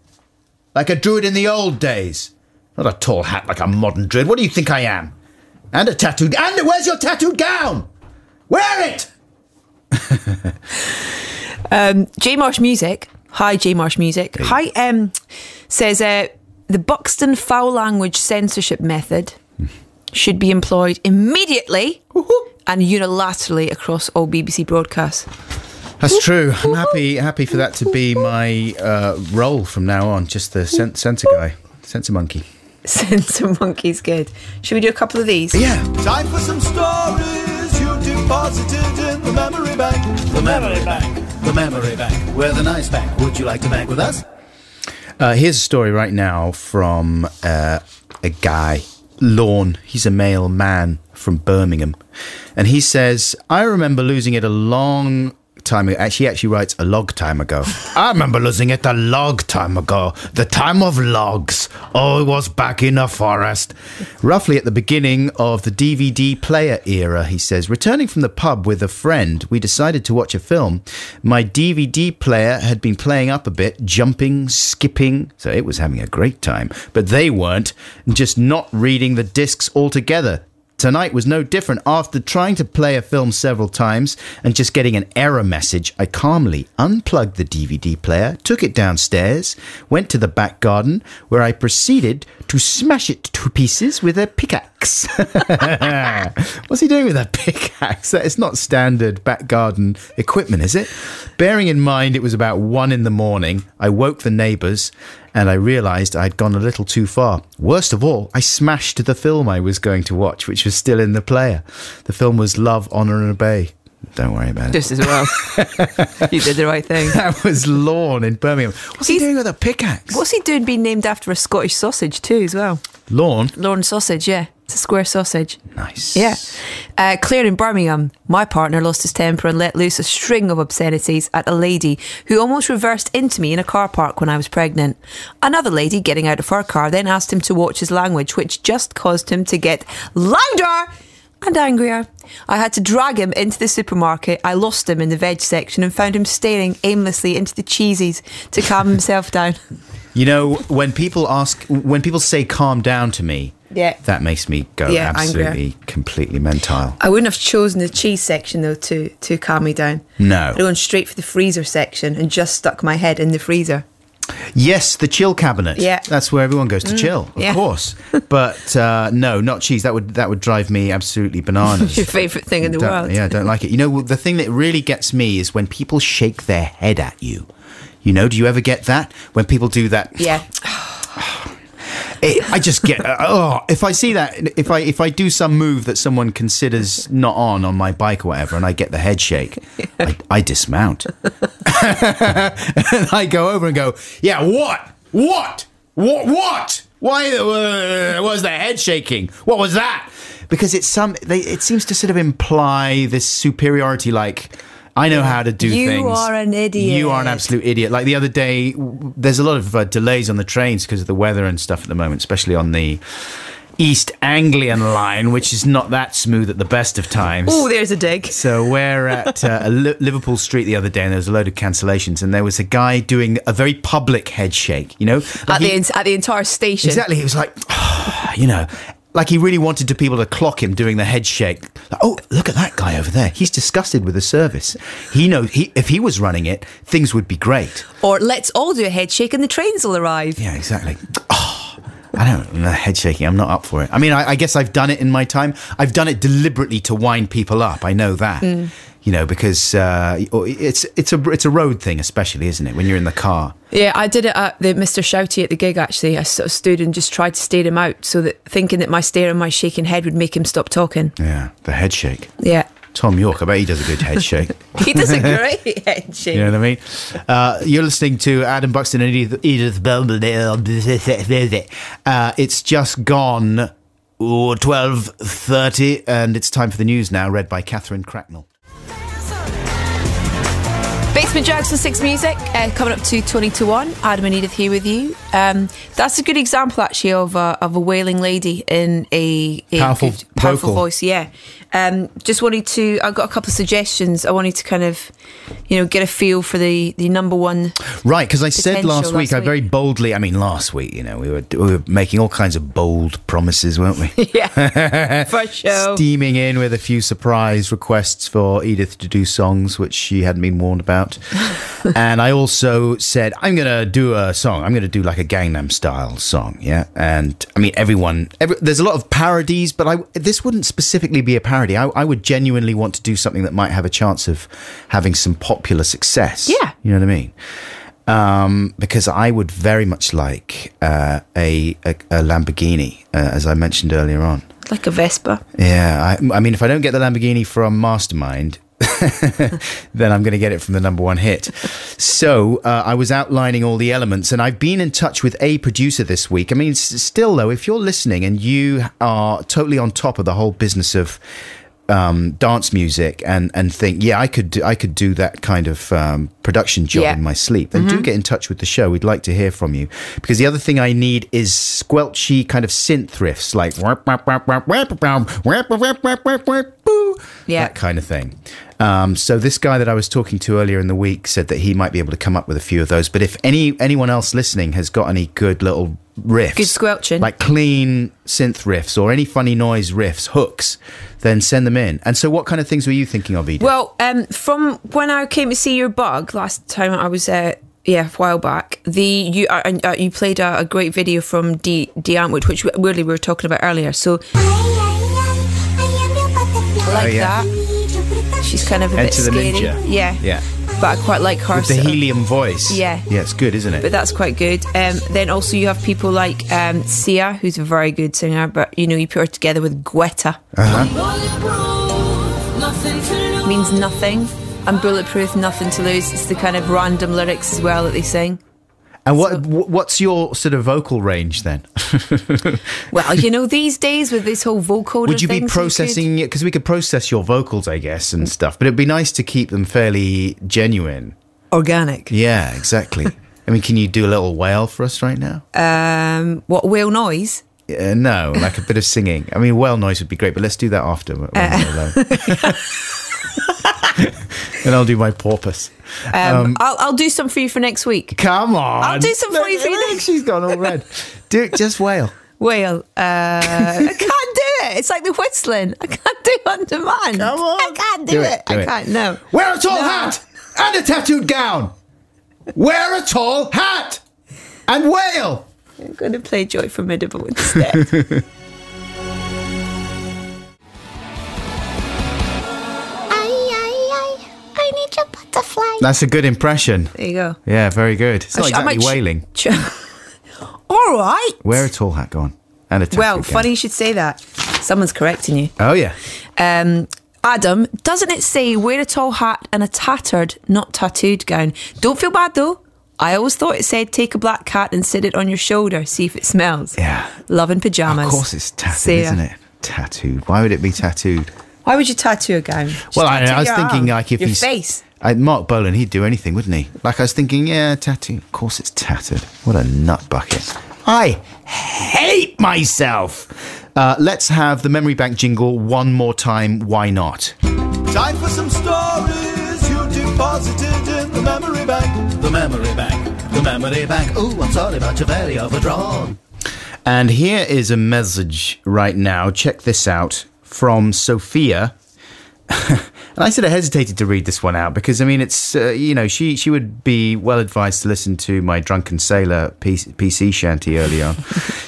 Like a druid in the old days. Not a tall hat like a modern druid. What do you think I am? And a tattooed... And where's your tattooed gown? Wear it! J Marsh Music. Hi, J Marsh Music. Hi, says the Buxton foul language censorship method should be employed immediately and unilaterally across all BBC broadcasts. That's true. I'm happy for that to be my role from now on. Just the censor guy, censor monkey. Censor monkey's good. Should we do a couple of these? Yeah. Time for some stories you deposited in the memory bank. The memory bank. The memory bank. We're the nice bank. Would you like to bank with us? Here's a story right now from a guy, Lorne. He's a male man from Birmingham. And he says, I remember losing it a long time ago. He actually writes a log time ago. I remember losing it a log time ago. The time of logs. Oh, it was back in the forest. Roughly at the beginning of the DVD player era, he says. Returning from the pub with a friend, we decided to watch a film. My DVD player had been playing up a bit, jumping, skipping, so it was having a great time. But they weren't, just not reading the discs altogether. Tonight was no different. After trying to play a film several times and just getting an error message, I calmly unplugged the DVD player, took it downstairs, went to the back garden, where I proceeded to smash it to pieces with a pickaxe. What's he doing with a pickaxe? That is not standard back garden equipment, is it? Bearing in mind it was about 1 a.m, I woke the neighbours and I realised I'd gone a little too far. Worst of all, I smashed the film I was going to watch, which was still in the player. The film was Love, Honour and Obey. Don't worry about it. Just as well. You did the right thing. That was Lorne in Birmingham. What's he doing with a pickaxe? What's he doing being named after a Scottish sausage too as well? Lorne? Lorne sausage, yeah. It's a square sausage. Nice. Yeah. Claire in Birmingham. My partner lost his temper and let loose a string of obscenities at a lady who almost reversed into me in a car park when I was pregnant. Another lady getting out of her car then asked him to watch his language, which just caused him to get louder and angrier. I had to drag him into the supermarket. I lost him in the veg section and found him staring aimlessly into the cheesies to calm himself down. You know, when people say calm down to me, that makes me go absolutely, angrier. Completely mental. I wouldn't have chosen the cheese section though to calm me down. No. I'd gone straight for the freezer section and just stuck my head in the freezer. Yes, the chill cabinet. Yeah. That's where everyone goes to chill, of course. But no, not cheese. That would drive me absolutely bananas. Your favourite thing in the world. Yeah, I don't like it. You know, the thing that really gets me is when people shake their head at you. You know, do you ever get that? When people do that? Yeah. I just get if I see that, if I do some move that someone considers not on my bike or whatever, and I get the head shake, I dismount. And I go over and go, yeah, what? Why was the head shaking? What was that? Because it seems to sort of imply this superiority, like, I know how to do things. You are an idiot. You are an absolute idiot. Like the other day, there's a lot of delays on the trains because of the weather and stuff at the moment, especially on the East Anglian line, which is not that smooth at the best of times. Oh, there's a dig. So we're at Liverpool Street the other day, and there was a load of cancellations, and there was a guy doing a very public head shake, you know? Like at the entire station. Exactly. He was like, you know... Like he really wanted people to clock him doing the head shake. Like, oh, look at that guy over there. He's disgusted with the service. He knows if he was running it, things would be great. Or let's all do a head shake and the trains will arrive. Yeah, exactly. Oh, I don't know, head shaking. I'm not up for it. I mean, I guess I've done it in my time. I've done it deliberately to wind people up. I know that. You know, because it's a road thing, especially, isn't it? When you're in the car. Yeah, I did it at the Mr. Shouty at the gig, actually. I sort of stood and just tried to stare him out, so that thinking that my stare and my shaking head would make him stop talking. Yeah, the head shake. Yeah. Tom York, I bet he does a good head shake. He does a great head shake. You know what I mean? You're listening to Adam Buxton and Edith Bowman. It's just gone 12:30, and it's time for the news now, read by Catherine Cracknell. Basement Jokes and Six Music, coming up to 20 to 1. Adam and Edith here with you. That's a good example, actually, of a wailing lady in a powerful vocal voice. Yeah. Just wanted to. I've got a couple of suggestions. I wanted to kind of, get a feel for the number one. Right, because I said last week, I very boldly. I mean, last week, we were making all kinds of bold promises, weren't we? Yeah, for sure. Steaming in with a few surprise requests for Edith to do songs which she hadn't been warned about. And I also said, I'm going to do a song. I'm going to do like a Gangnam Style song, yeah? And, I mean, there's a lot of parodies, but this wouldn't specifically be a parody. I would genuinely want to do something that might have a chance of having some popular success. Yeah. You know what I mean? Because I would very much like a Lamborghini, as I mentioned earlier on. Like a Vespa. Yeah. I mean, if I don't get the Lamborghini from Mastermind, then I'm going to get it from the number one hit. So I was outlining all the elements, and I've been in touch with a producer this week. I mean, still though, if you're listening and you are totally on top of the whole business of dance music and think, yeah, I could do that kind of production job in my sleep, then do get in touch with the show. We'd like to hear from you, because the other thing I need is squelchy kind of synth riffs, like that kind of thing. So this guy that I was talking to earlier in the week said that he might be able to come up with a few of those. But if anyone else listening has got any good little riffs, good squelching, like clean synth riffs or any funny noise riffs, hooks, then send them in. And so what kind of things were you thinking of, Edith? Well, from when I came to see your bug last time I was a while back, you played a great video from Dee Antwood, which weirdly we were talking about earlier. So that. She's kind of a bit scary. Ninja. Yeah. But I quite like her. With the helium voice. Yeah. Yeah, it's good, isn't it? But that's quite good. Then also you have people like Sia, who's a very good singer, but you put her together with Guetta. Means nothing. And Bulletproof, nothing to lose. It's the kind of random lyrics as well that they sing. And what's your sort of vocal range then? Well, these days with this whole vocoder, would you be processing it? Because we could process your vocals, I guess, and stuff. But it'd be nice to keep them fairly genuine, organic. Yeah, exactly. I mean, can you do a little wail for us right now? What, whale noise? No, like a bit of singing. I mean, whale noise would be great, but let's do that after. When we're alone. And I'll do my porpoise. I'll do some for you for next week. Come on. I'll do some for you for next week. She's gone all red. Do it, just wail. Wail. I can't do it. It's like the whistling. I can't do it on demand. Come on. I can't do it. I can't, no. Wear a tall hat and a tattooed gown. Wear a tall hat and wail. I'm going to play Joy Formidable instead. That's a good impression. There you go. Yeah, very good. It's not exactly wailing. All right. Wear a tall hat, go on. And a tattoo gown. Funny you should say that. Someone's correcting you. Oh, yeah. Adam, doesn't it say wear a tall hat and a tattered, not tattooed gown? Don't feel bad, though. I always thought it said take a black cat and sit it on your shoulder, see if it smells. Yeah. Love in pyjamas. Of course it's tattooed, isn't it? Tattooed. Why would it be tattooed? Why would you tattoo a gown? Well, I was thinking like if your face. Mark Bolan, he'd do anything, wouldn't he? Like I was thinking, yeah, tattoo. Of course it's tattered. What a nut bucket. I hate myself. Let's have the Memory Bank jingle one more time. Why not? Time for some stories you deposited in the memory bank. The memory bank. The memory bank. Oh, I'm sorry about your very overdrawn. And here is a message right now. Check this out from Sophia. And I sort of hesitated to read this one out because, I mean, it's, she would be well advised to listen to my Drunken Sailor PC shanty early on.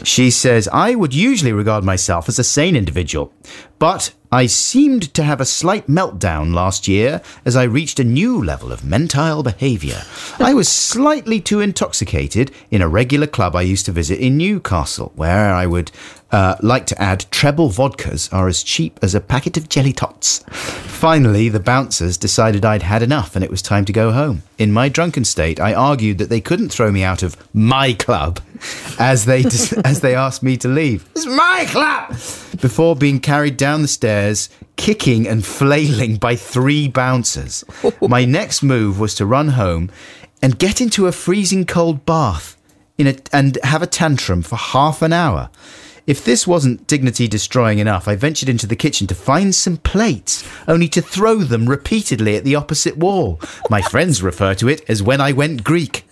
She says, I would usually regard myself as a sane individual, but I seemed to have a slight meltdown last year as I reached a new level of mentile behaviour. I was slightly too intoxicated in a regular club I used to visit in Newcastle, where I would like to add treble vodkas are as cheap as a packet of jelly tots. Finally, the bouncers decided I'd had enough and it was time to go home. In my drunken state, I argued that they couldn't throw me out of my club as they asked me to leave. It's my club! Before being carried down the stairs, kicking and flailing by 3 bouncers. My next move was to run home and get into a freezing cold bath and have a tantrum for half an hour. If this wasn't dignity destroying enough, I ventured into the kitchen to find some plates, only to throw them repeatedly at the opposite wall. My friends refer to it as when I went Greek.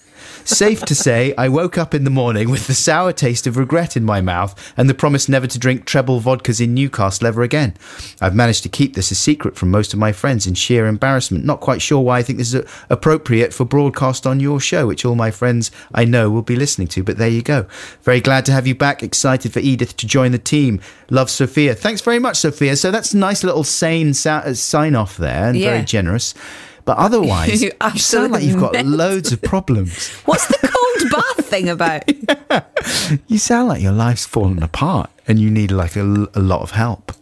Safe to say, I woke up in the morning with the sour taste of regret in my mouth and the promise never to drink treble vodkas in Newcastle ever again. I've managed to keep this a secret from most of my friends in sheer embarrassment. Not quite sure why I think this is appropriate for broadcast on your show, which all my friends I know will be listening to, but there you go. Very glad to have you back. Excited for Edith to join the team. Love, Sophia. Thanks very much, Sophia. So that's a nice little sane sign-off there and very generous. But otherwise, you sound like you've got loads of problems. What's the cold bath thing about? You sound like your life's fallen apart and you need like a lot of help.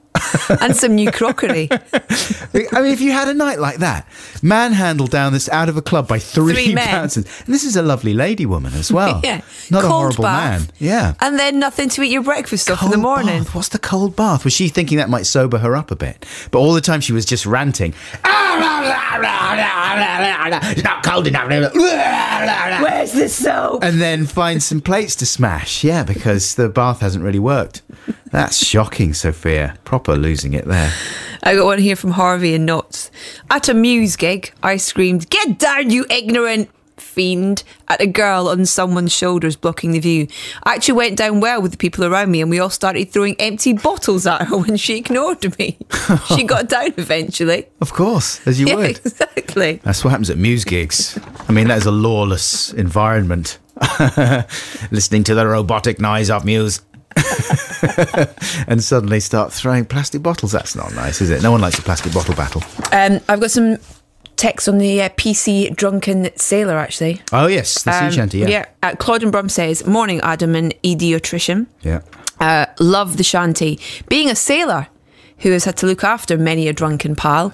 And some new crockery. I mean, if you had a night like that, manhandled down this out of a club by 3 bouncers. And this is a lovely lady woman as well. Yeah. Not cold a horrible bath. man. Yeah. And then nothing to eat your breakfast off in the morning. Bath. What's the cold bath? Was she thinking that might sober her up a bit? But all the time she was just ranting. It's not cold enough. Where's the soap? And then find some plates to smash. Yeah, because the bath hasn't really worked. That's shocking, Sophia. Proper losing it there. I got one here from Harvey in Notts. At a Muse gig, I screamed, "Get down, you ignorant fiend," at a girl on someone's shoulders blocking the view. I actually went down well with the people around me and we all started throwing empty bottles at her when she ignored me. She got down eventually. Of course, as you would. Exactly. That's what happens at Muse gigs. I mean, that is a lawless environment. Listening to the robotic noise of Muse. And suddenly start throwing plastic bottles. That's not nice, is it? No one likes a plastic bottle battle. I've got some text on the PC Drunken Sailor, actually. Oh, yes, the sea shanty, yeah. Claude and Brum says, "Morning, Adam and Idiotrician. Yeah. Love the shanty. Being a sailor who has had to look after many a drunken pal,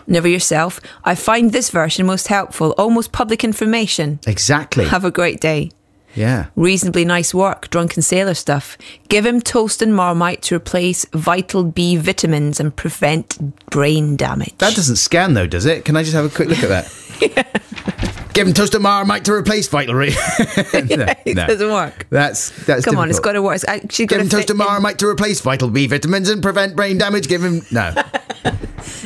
never yourself, I find this version most helpful, almost public information. Exactly. Have a great day." Yeah. Reasonably nice work, Drunken Sailor stuff. Give him toast and Marmite to replace vital B vitamins and prevent brain damage. That doesn't scan though, does it? Can I just have a quick look at that? Give him toast and Marmite to replace vital B. It doesn't work. That's Come difficult. on, it's got to work. It's actually Give him toast and Marmite to replace vital B vitamins and prevent brain damage. Give him... No.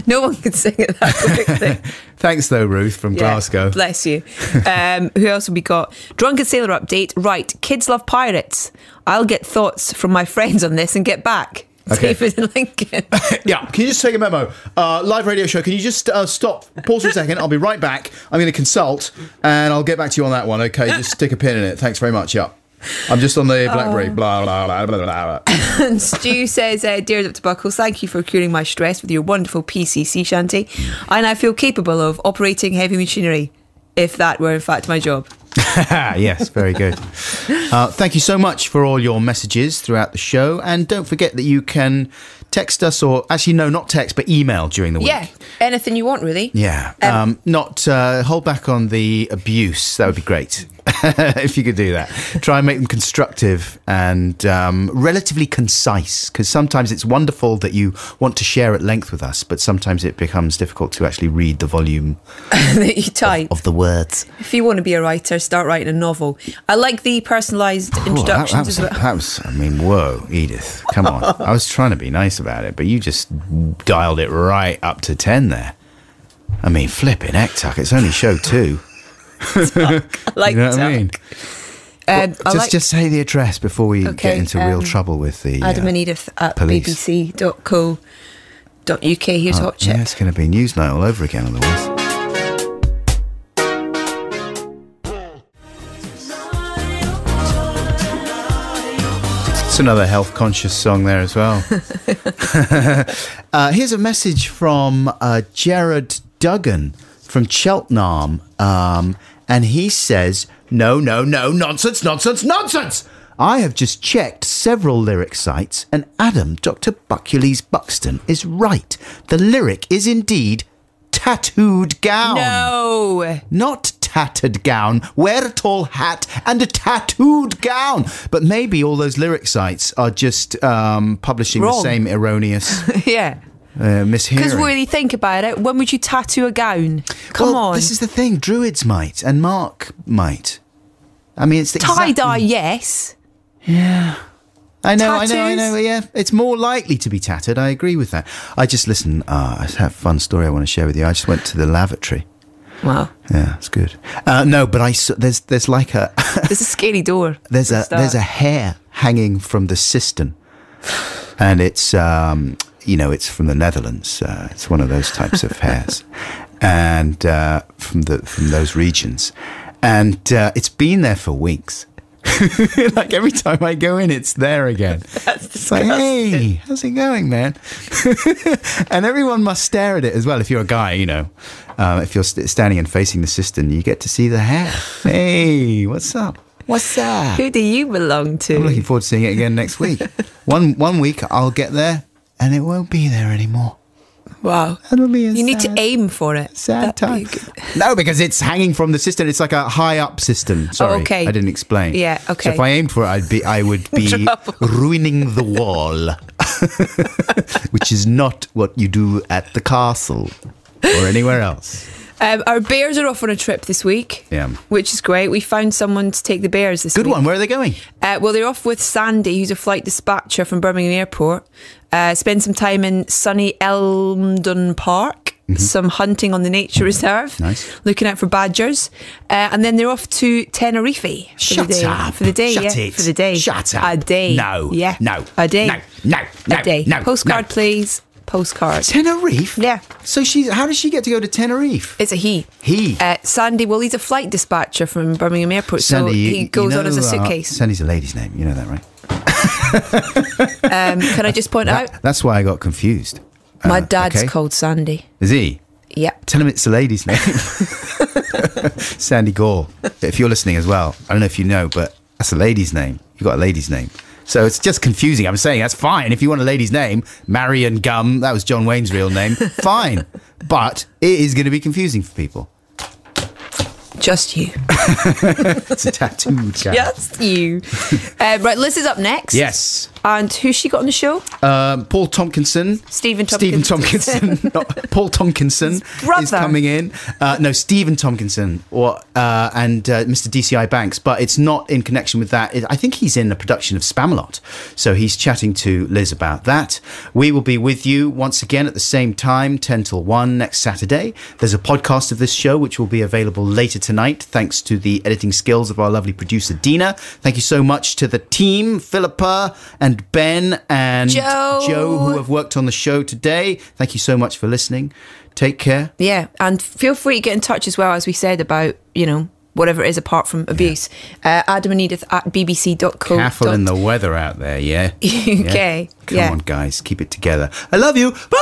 No one can sing it that quickly. Thanks though, Ruth from Glasgow. Bless you. Who else have we got? Drunken Sailor update. Right, kids love pirates. I'll get thoughts from my friends on this and get back. Okay. David in Lincoln. Yeah, can you just take a memo? Live radio show, can you just stop, pause for a second? I'll be right back. I'm going to consult and I'll get back to you on that one, okay? Just stick a pin in it. Thanks very much, yeah. I'm just on the BlackBerry. Blah, blah, blah, blah, blah, blah. And Stu says, "Dear Dr. Buckles, thank you for curing my stress with your wonderful PC sea shanty. I now feel capable of operating heavy machinery, if that were in fact my job." Yes, very good. Thank you so much for all your messages throughout the show. And don't forget that you can text us, or actually, no, not text, but email during the week. Yeah, anything you want, really. Yeah. Not hold back on the abuse. That would be great. If you could do that. Try and make them constructive and relatively concise, because sometimes it's wonderful that you want to share at length with us, but sometimes it becomes difficult to actually read the volume that you type of the words. If you want to be a writer, start writing a novel. I like the personalised introductions as well. That was, I mean, whoa, Edith, come on. I was trying to be nice about it, but you just dialed it right up to 10 there. I mean, flipping heck, Tuck, it's only show 2. I like, you know what I mean? Well, just say the address before we get into real trouble with the Adam and Edith at police. bbc.co.uk. Here's Hot Chip. Yeah, it's going to be Newsnight all over again otherwise. It's another health-conscious song there as well. Here's a message from Jared Duggan from Cheltenham, and he says, no, nonsense. I have just checked several lyric sites, and Adam, Dr. Buckley's Buxton, is right. The lyric is indeed tattooed gown. No. Not tattered gown. Wear a tall hat and a tattooed gown. But maybe all those lyric sites are just publishing Wrong. the same erroneous Yeah. mishearing. Because really think about it, when would you tattoo a gown? Come on. This is the thing. Druids might, and Mark might. I mean, it's tie-dye, yes. Yeah. I know, Tattoos? yeah. It's more likely to be tattered. I agree with that. I just listen. I have a fun story I want to share with you. I just went to the lavatory. Wow. Yeah, it's good. No, but there's like a there's a scary door. There's a hair hanging from the cistern, and it's it's from the Netherlands. It's one of those types of hairs, and from those regions, and it's been there for weeks. Like every time I go in, it's there again. It's like, hey, how's it going, man? And everyone must stare at it as well. If you're a guy, if you're standing and facing the cistern, you get to see the hair. Hey, what's up? What's up? Who do you belong to? I'm looking forward to seeing it again next week. One week I'll get there and it won't be there anymore. Wow. That'll be you need to aim for it. Sad time. No, because it's hanging from the cistern. It's like a high up cistern. Sorry, okay. I didn't explain. Yeah, okay. So if I aimed for it, I would be ruining the wall, which is not what you do at the castle or anywhere else. Our bears are off on a trip this week, which is great. We found someone to take the bears this week. Good one. Where are they going? Well, they're off with Sandy, who's a flight dispatcher from Birmingham Airport. Spend some time in sunny Elmdon Park, some hunting on the nature reserve, nice. Looking out for badgers, and then they're off to Tenerife for the day. For the day. Shut up. A day. No. Yeah. No. A day. No. A day. No. Postcard, please. Postcard. Tenerife? Yeah. So how does she get to go to Tenerife? It's a he. Sandy, well, he's a flight dispatcher from Birmingham Airport, Sandy, so he goes on as a suitcase. Sandy's a lady's name, you know that, right? Can I just point out? That's why I got confused. My dad's called Sandy. Is he? Yeah. Tell him it's a lady's name. Sandy Gore. If you're listening as well, I don't know if you know, but that's a lady's name. You got a lady's name. So it's just confusing. I'm saying that's fine. If you want a lady's name, Marion Gum, that was John Wayne's real name, fine. But it is going to be confusing for people. Just you. It's a tattooed guy. Just you. Right, Liz is up next. Yes. And who's she got on the show? Paul Tompkinson. Stephen Tompkinson. Not Paul Tompkinson is coming in. No, Stephen Tompkinson and Mr. DCI Banks. But it's not in connection with that. I think he's in a production of Spamalot. So he's chatting to Liz about that. We will be with you once again at the same time, 10 till 1 next Saturday. There's a podcast of this show which will be available later tonight, thanks to the editing skills of our lovely producer, Dina. Thank you so much to the team, Philippa and Ben and Joe, who have worked on the show today. Thank you so much for listening. Take care. Yeah, and feel free to get in touch as well, as we said, about, whatever it is apart from abuse. Adam and Edith at bbc.co. Careful in the weather out there, yeah? UK. Come on, guys, keep it together. I love you. Bye!